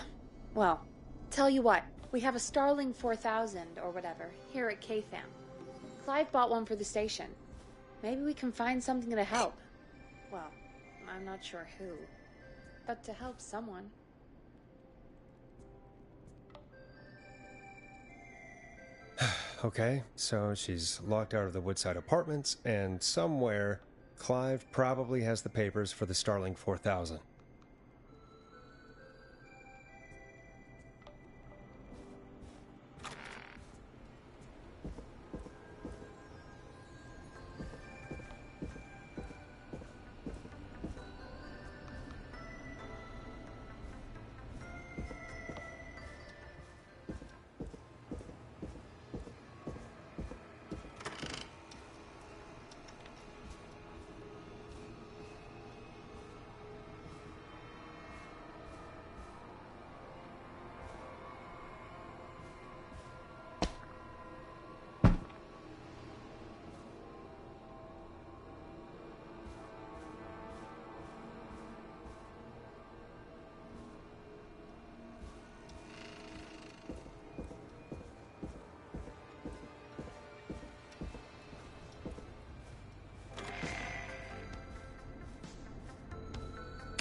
S2: Well, tell you what. We have a Starling 4000, or whatever, here at KFAM. Clive bought one for the station. Maybe we can find something to help. Well, I'm not sure who. But to help someone.
S3: Okay, so she's locked out of the Woodside Apartments, and somewhere, Clive probably has the papers for the Starling 4000.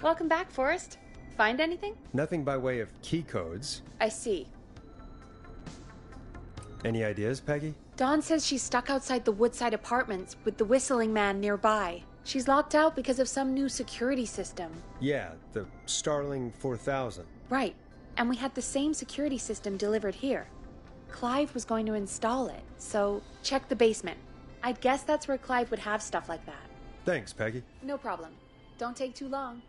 S2: Welcome back, Forrest. Find anything?
S3: Nothing by way of key codes.
S2: I see.
S3: Any ideas, Peggy?
S2: Dawn says she's stuck outside the Woodside Apartments with the Whistling Man nearby. She's locked out because of some new security system.
S3: Yeah, the Starling 4000.
S2: Right. And we had the same security system delivered here. Clive was going to install it, so check the basement. I'd guess that's where Clive would have stuff like that.
S3: Thanks, Peggy.
S2: No problem. Don't take too long.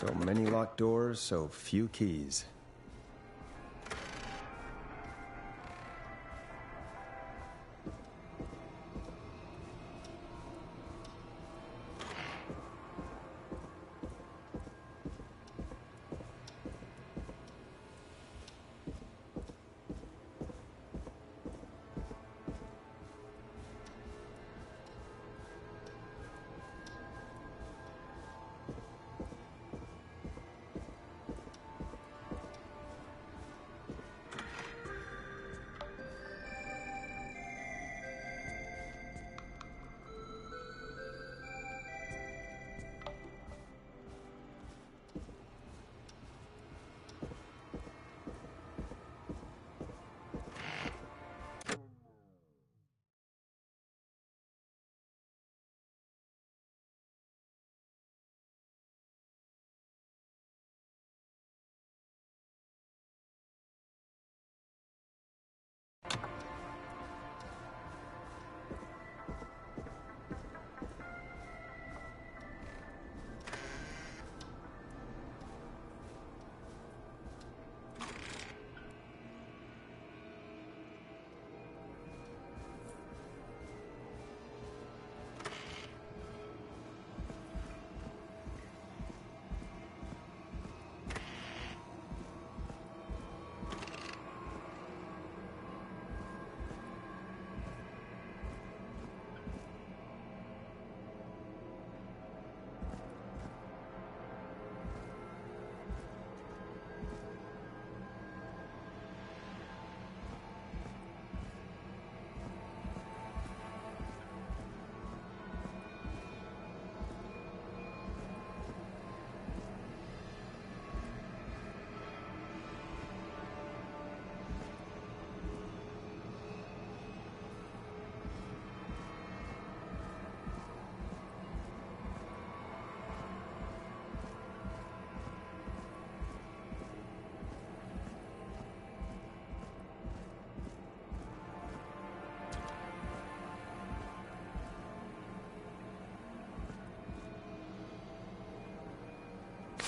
S3: So many locked doors, so few keys.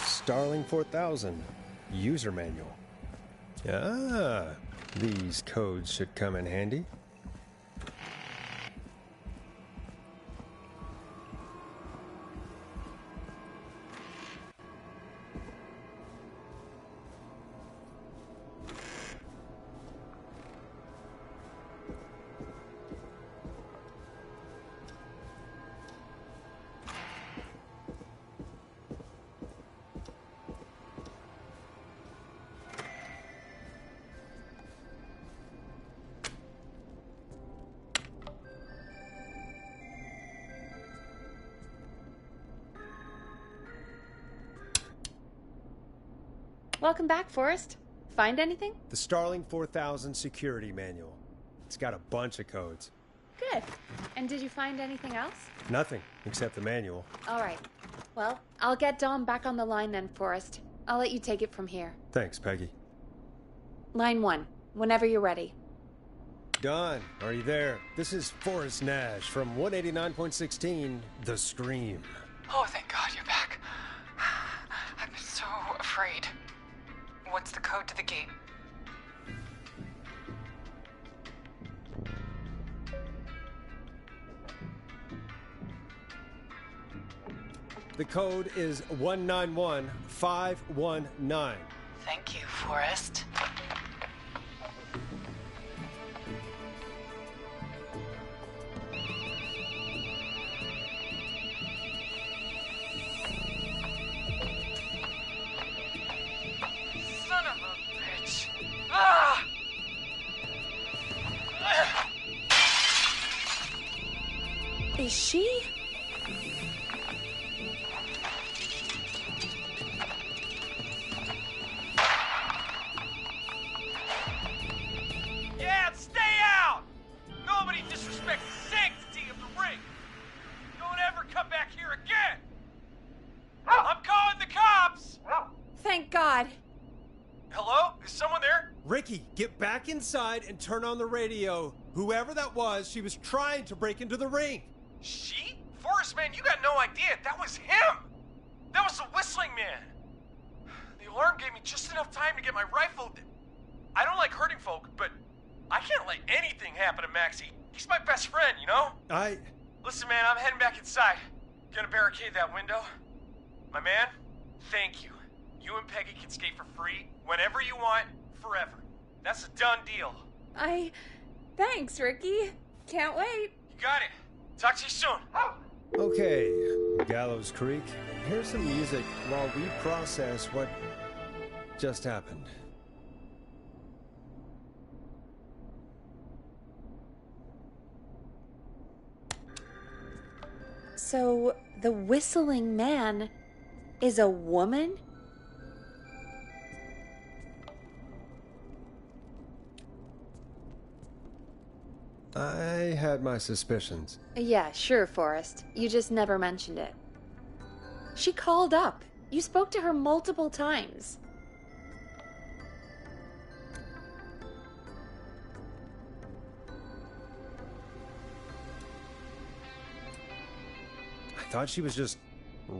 S3: Starling 4000 user manual. Ah, these codes should come in handy.
S2: Welcome back, Forrest. Find anything?
S3: The Starling 4000 security manual. It's got a bunch of codes.
S2: Good. And did you find anything else?
S3: Nothing, except the manual.
S2: All right. Well, I'll get Dom back on the line then, Forrest. I'll let you take it from here.
S3: Thanks, Peggy.
S2: Line 1, whenever you're ready.
S3: Don, are you there? This is Forrest Nash from 189.16, The Scream.
S9: Oh, thank God you're back. I've been so afraid. What's the code to the gate?
S3: The code is 191519.
S9: Thank you, Forrest.
S14: Son of a bitch! Ah!
S2: Is she?
S14: Yeah, stay out! Nobody disrespects the sanctity of the ring! Don't ever come back here again! I'm calling the cops!
S2: Thank God.
S14: Hello? Is someone there?
S3: Ricky, get back inside and turn on the radio. Whoever that was, she was trying to break into the ring.
S14: She? Forrest, man, you got no idea. That was him! That was the Whistling Man!
S8: The alarm gave me just enough time to get my rifle. I don't like hurting folk, but I can't let anything happen to Maxie. He's my best friend, you know? Listen, man, I'm heading back inside. Gonna barricade that window. My man, thank you. You and Peggy can skate for free whenever you want, forever. That's a done deal.
S2: Thanks, Ricky. Can't wait.
S8: You got it. Talk to you soon.
S3: Okay, Gallows Creek, here's some music while we process what just happened.
S2: So, the whistling man is a woman?
S3: I had my suspicions.
S2: Yeah, sure, Forrest. You just never mentioned it. She called up. You spoke to her multiple times.
S3: I thought she was just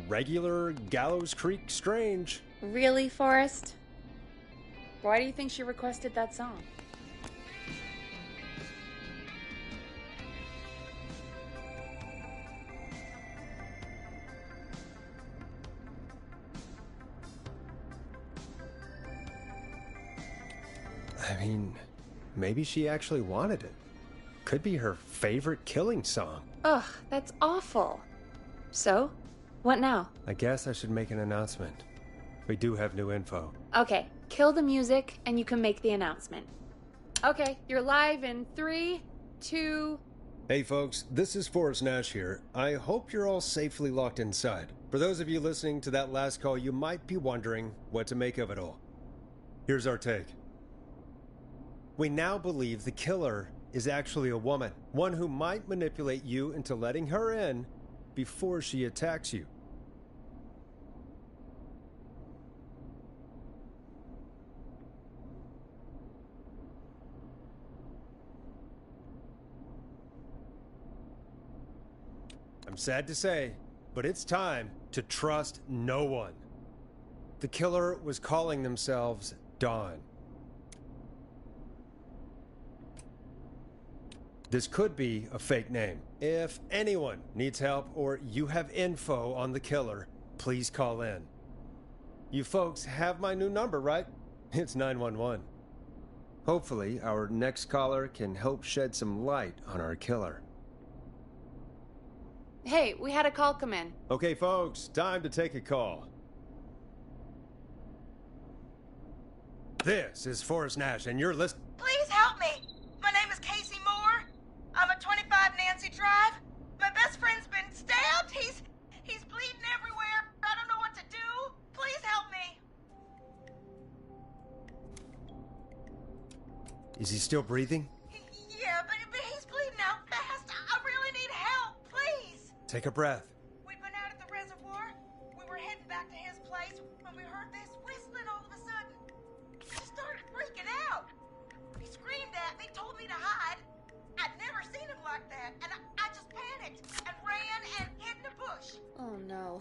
S3: regular Gallows Creek Strange.
S2: Really, Forrest? Why do you think she requested that song?
S3: I mean, maybe she actually wanted it. Could be her favorite killing song.
S2: Ugh, that's awful. So, what now?
S3: I guess I should make an announcement. We do have new info.
S2: Okay, kill the music and you can make the announcement. Okay, you're live in 3, 2...
S3: Hey folks, this is Forrest Nash here. I hope you're all safely locked inside. For those of you listening to that last call, you might be wondering what to make of it all. Here's our take. We now believe the killer is actually a woman, one who might manipulate you into letting her in before she attacks you. I'm sad to say, but it's time to trust no one. The killer was calling themselves Dawn. This could be a fake name. If anyone needs help or you have info on the killer, please call in. You folks have my new number, right? It's 911. Hopefully, our next caller can help shed some light on our killer.
S2: Hey, we had a call come in.
S3: Okay, folks, time to take a call. This is Forrest Nash, and you're listening.
S10: Please help me. My name is Casey Moore. I'm at 25 Nancy Drive. My best friend's been stabbed. He's bleeding everywhere. I don't know what to do. Please help me.
S3: Is he still breathing?
S10: Yeah, but he's bleeding out fast. I really need help. Please.
S3: Take a breath.
S10: We'd been out at the reservoir. We were heading back to his place when we heard this whistling all of a sudden. He started freaking out. He screamed at me, told me to hide. I'd never seen him like that, and I just panicked and ran and hid in a bush.
S2: Oh no.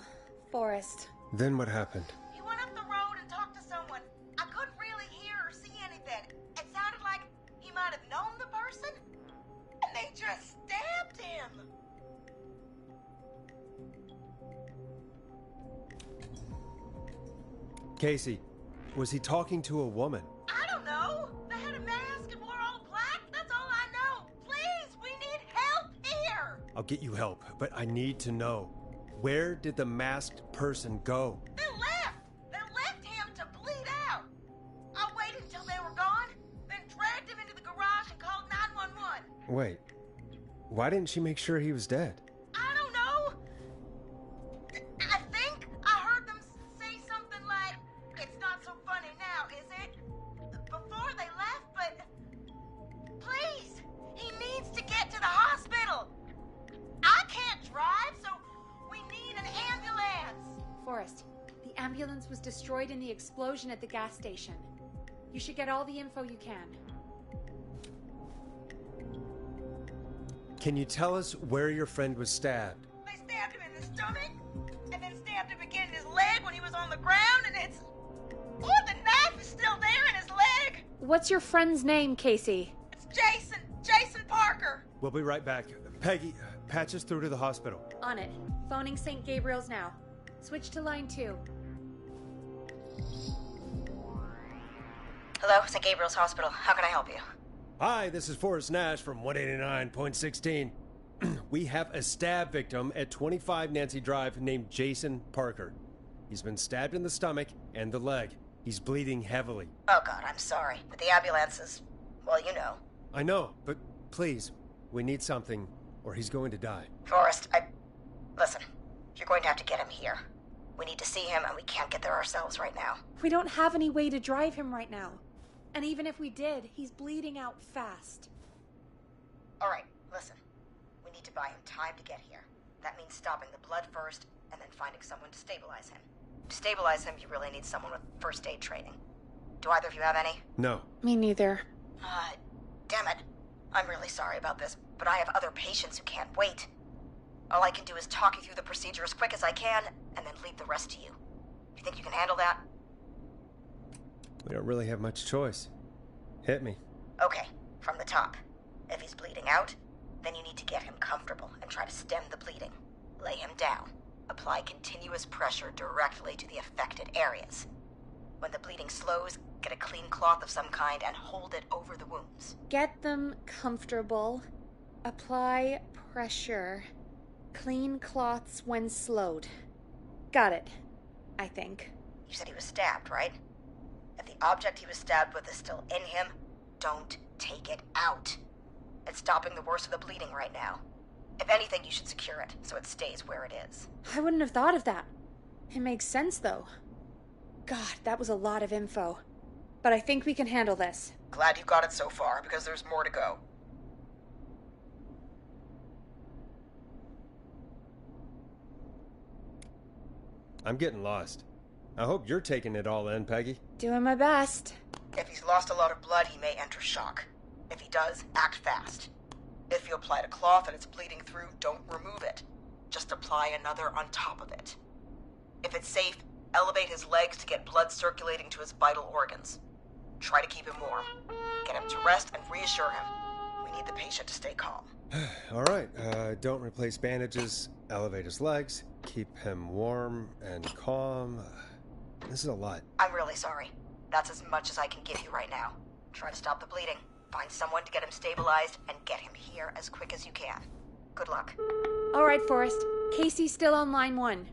S2: Forrest.
S3: Then what happened?
S10: He went up the road and talked to someone. I couldn't really hear or see anything. It sounded like he might have known the person, and they just stabbed him.
S3: Casey, was he talking to a woman?
S10: I don't know. They had a mask and wore all black. That's all I know. Please, we need help here.
S3: I'll get you help, but I need to know. Where did the masked person go?
S10: They left. They left him to bleed out. I waited until they were gone, then dragged him into the garage and called 911.
S3: Wait, why didn't she make sure he was dead?
S10: I don't know. I think I heard them say something like, "It's not so funny now, is it?" before they left, but please, he needs to get to the hospital. I can't drive, so we need an ambulance.
S2: Forrest, the ambulance was destroyed in the explosion at the gas station. You should get all the info you can.
S3: Can you tell us where your friend was stabbed?
S10: They stabbed him in the stomach, and then stabbed him again in his leg when he was on the ground, and it's... still there in his leg.
S2: What's your friend's name, Casey?
S10: It's Jason Parker.
S3: We'll be right back. Peggy, patch us through to the hospital.
S2: On it. Phoning St. Gabriel's now. Switch to line 2.
S15: Hello, St. Gabriel's Hospital. How can I help you?
S3: Hi, this is Forrest Nash from 189.16. We have a stab victim at 25 Nancy Drive named Jason Parker. He's been stabbed in the stomach and the leg. He's bleeding heavily.
S15: Oh, God, I'm sorry. But the ambulance is... well, you know.
S3: I know, but please, we need something, or he's going to die.
S15: Forrest, listen, you're going to have to get him here. We need to see him, and we can't get there ourselves right now.
S2: We don't have any way to drive him right now. And even if we did, he's bleeding out fast.
S15: All right, listen. We need to buy him time to get here. That means stopping the blood first, and then finding someone to stabilize him. To stabilize him, you really need someone with first aid training. Do either of you have any?
S3: No.
S2: Me neither.
S15: Damn it. I'm really sorry about this, but I have other patients who can't wait. All I can do is talk you through the procedure as quick as I can, and then leave the rest to you. You think you can handle that?
S3: We don't really have much choice. Hit me.
S15: Okay, from the top. If he's bleeding out, then you need to get him comfortable and try to stem the bleeding. Lay him down. Apply continuous pressure directly to the affected areas. When the bleeding slows, get a clean cloth of some kind and hold it over the wounds.
S2: Get them comfortable. Apply pressure. Clean cloths when slowed. Got it, I think.
S15: You said he was stabbed, right? If the object he was stabbed with is still in him, don't take it out. It's stopping the worst of the bleeding right now. If anything, you should secure it so it stays where it is.
S2: I wouldn't have thought of that. It makes sense, though. God, that was a lot of info. But I think we can handle this.
S15: Glad you got it so far, because there's more to go.
S3: I'm getting lost. I hope you're taking it all in, Peggy.
S2: Doing my best.
S15: If he's lost a lot of blood, he may enter shock. If he does, act fast. If you applied a cloth and it's bleeding through, don't remove it. Just apply another on top of it. If it's safe, elevate his legs to get blood circulating to his vital organs. Try to keep him warm. Get him to rest and reassure him. We need the patient to stay calm.
S3: All right, don't replace bandages, elevate his legs, keep him warm and calm. This is a lot.
S15: I'm really sorry. That's as much as I can give you right now. Try to stop the bleeding. Find someone to get him stabilized and get him here as quick as you can. Good luck.
S2: All right, Forrest. Casey's still on line 1.